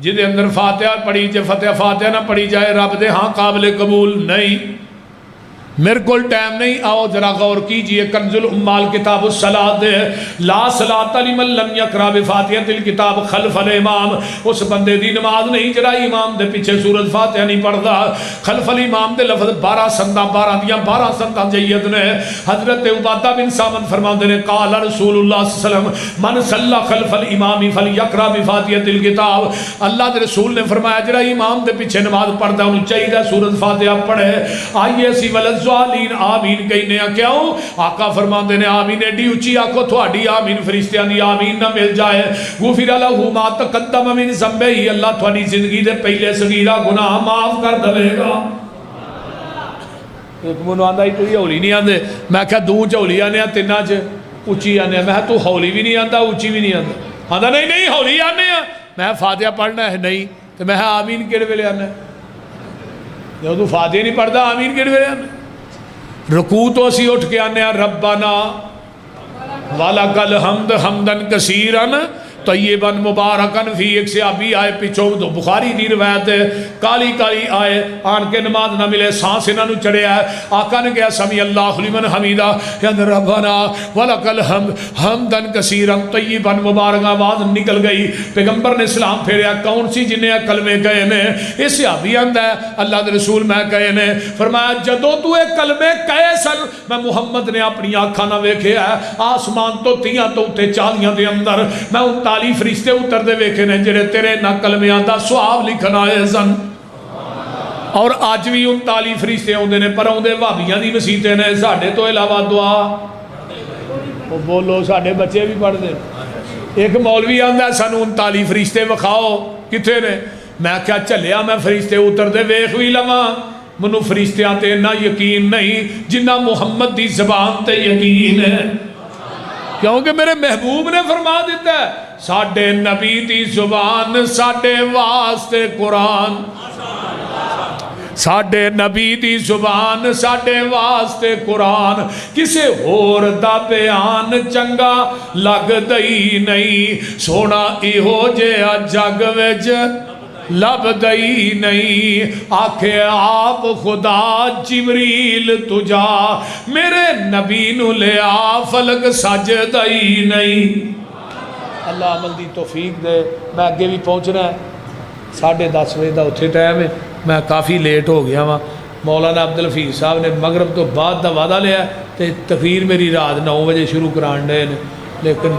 [SPEAKER 1] جدے اندر فاتحہ پڑھی جائے فاتحہ نہ پڑھی جائے رب دے ہاں قابل قبول نہیں۔ میرے کو ٹائم نہیں، آؤ ذرا غور کیجئے کنز الامال کتاب الصلاۃ لا صلاۃ لمن لم یقرأ بفاتحۃ الکتاب خلف الامام، اس بندے دی نماز نہیں جڑا امام دے پیچھے سورۃ فاتحہ نہیں پڑھدا، خلف الامام دے لفظ 12 سنداں 12 دیاں 12 سنداں جید نے، حضرت عبادہ بن سامت فرماندے نے قال رسول اللہ صلی اللہ علیہ وسلم من صلی خلف الامام فلیقرأ بفاتحۃ الکتاب، اللہ دے رسول نے فرمایا جڑا امام دے پیچھے نماز پڑھدا انہوں چاہیے سورۃ فاتحہ پڑھے، آئیے سی ولد ظالین آمین کہنے ہیں، کیوں؟ آقا فرماندے نے آمین ایڈی اچھی آکھو تھوڑی آمین فرشتیاں دی آمین نہ مل جائے، غفر لہ ما تقدم من ذنبہ، اللہ تھوڑی زندگی دے پہلے صغیرہ گناہ معاف کر دے گا۔ ایک منو آندہ ہی تو یہ ہولی نہیں آندے، میں کہا دوں چولی آنے ہیں تینہ چے اچھی آنے ہیں، میں تو ہولی بھی نہیں آندہ اچھی بھی نہیں آندہ، آندہ نہیں نہیں ہولی آنے ہیں، میں فاتحہ پڑھنا ہے نہیں، تو میں آمین کیڑے ویلے آنے ہیں، جو تو فاتحہ نہیں پڑھتا آمین کیڑے ویلے آنے ہیں، رکوع تو اسی اٹھ کے آنے ہیں ربنا وَلَكَ الْحَمْدُ حَمْدًا كَثِيرًا طیباً مبارکاً فی، ایک صحابی آئے پیچھو تو بخاری دی روایت ہے، کالی کالی آئے آن کے نماز نہ ملے سانس انہوں نے چڑھے آئے، آقا نے کہا سمی اللہ لمن حمیدہ یاد ربنا وَلَكَ الْحَمْدُ حَمْدًا كَثِيرًا طیباً مبارکاً، آواز نکل گئی، پیغمبر نے سلام پھیریا، کون سی جنہیں کلمے کہے نے، اس صحابی آندہ ہے اللہ دے رسول میں کہے نے، فرمایا جدو تو ایک کلمے کہے سن میں محمد نے اپنی آنکھاں نہ ویکھے ہے، آسمان تو تیاں تو اتے چالیاں دے اندر میں ان فرشتے اتر دے ویکھے نے جڑے تیرے نہ کلمیاں دا سواب لکھنا ہے سن، اور آج بھی ان فرشتے ہوندے نے پر ہوندے وہابیاں دی مسیتیں نے، ساڈے تو علاوہ دعا وہ بولو ساڈے بچے بھی پڑھ دے، ایک مولوی آندا سانو 39 فرشتے وکھاؤ کتھے نے، میں کیا چلیا میں فرشتے اتر دے ویکھ وی لواں، منو فرشتیاں تے نہ یقین نہیں جنہ محمد دی زبان تے یقین ہے، کیونکہ میرے محبوب نے فرما دیتا ہے ساڈے نبی دی زبان ساڈے واسطے قرآن، ساڈے نبی دی زبان ساڈے واسطے قرآن، کسے ہور دا بیان چنگا لگ دئی نہیں، سونا ایہو جہا جگ وچ لب دئی نہیں، آکھے آپ خدا جبریل تجا میرے نبی نو لیا فلک سج دئی نہیں۔ اللہ عمل دی توفیق دے، میں اگے بھی پہنچنا ہے 10:30 بجے دا اتھے ٹائم ہے، میں کافی لیٹ ہو گیا ہاں، مولانا عبدالحفیظ صاحب نے مغرب تو بعد دا وعدہ لیا تے تقریر میری رات 9 بجے شروع کران دے نے، لیکن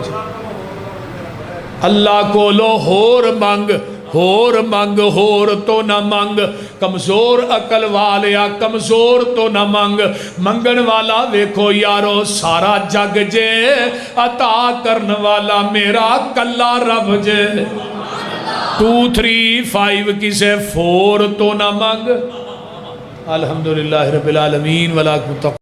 [SPEAKER 1] اللہ کو لو ہور منگ ہور تو نہ منگ، کمزور عقل والیا کمزور تو نہ منگ، منگن والا ویکھو یارو سارا جگ جے، عطا کرن والا میرا کلا رب جے۔ 2 3 5 کسے 4 تو نہ منگ۔ الحمدللہ رب العالمین ولا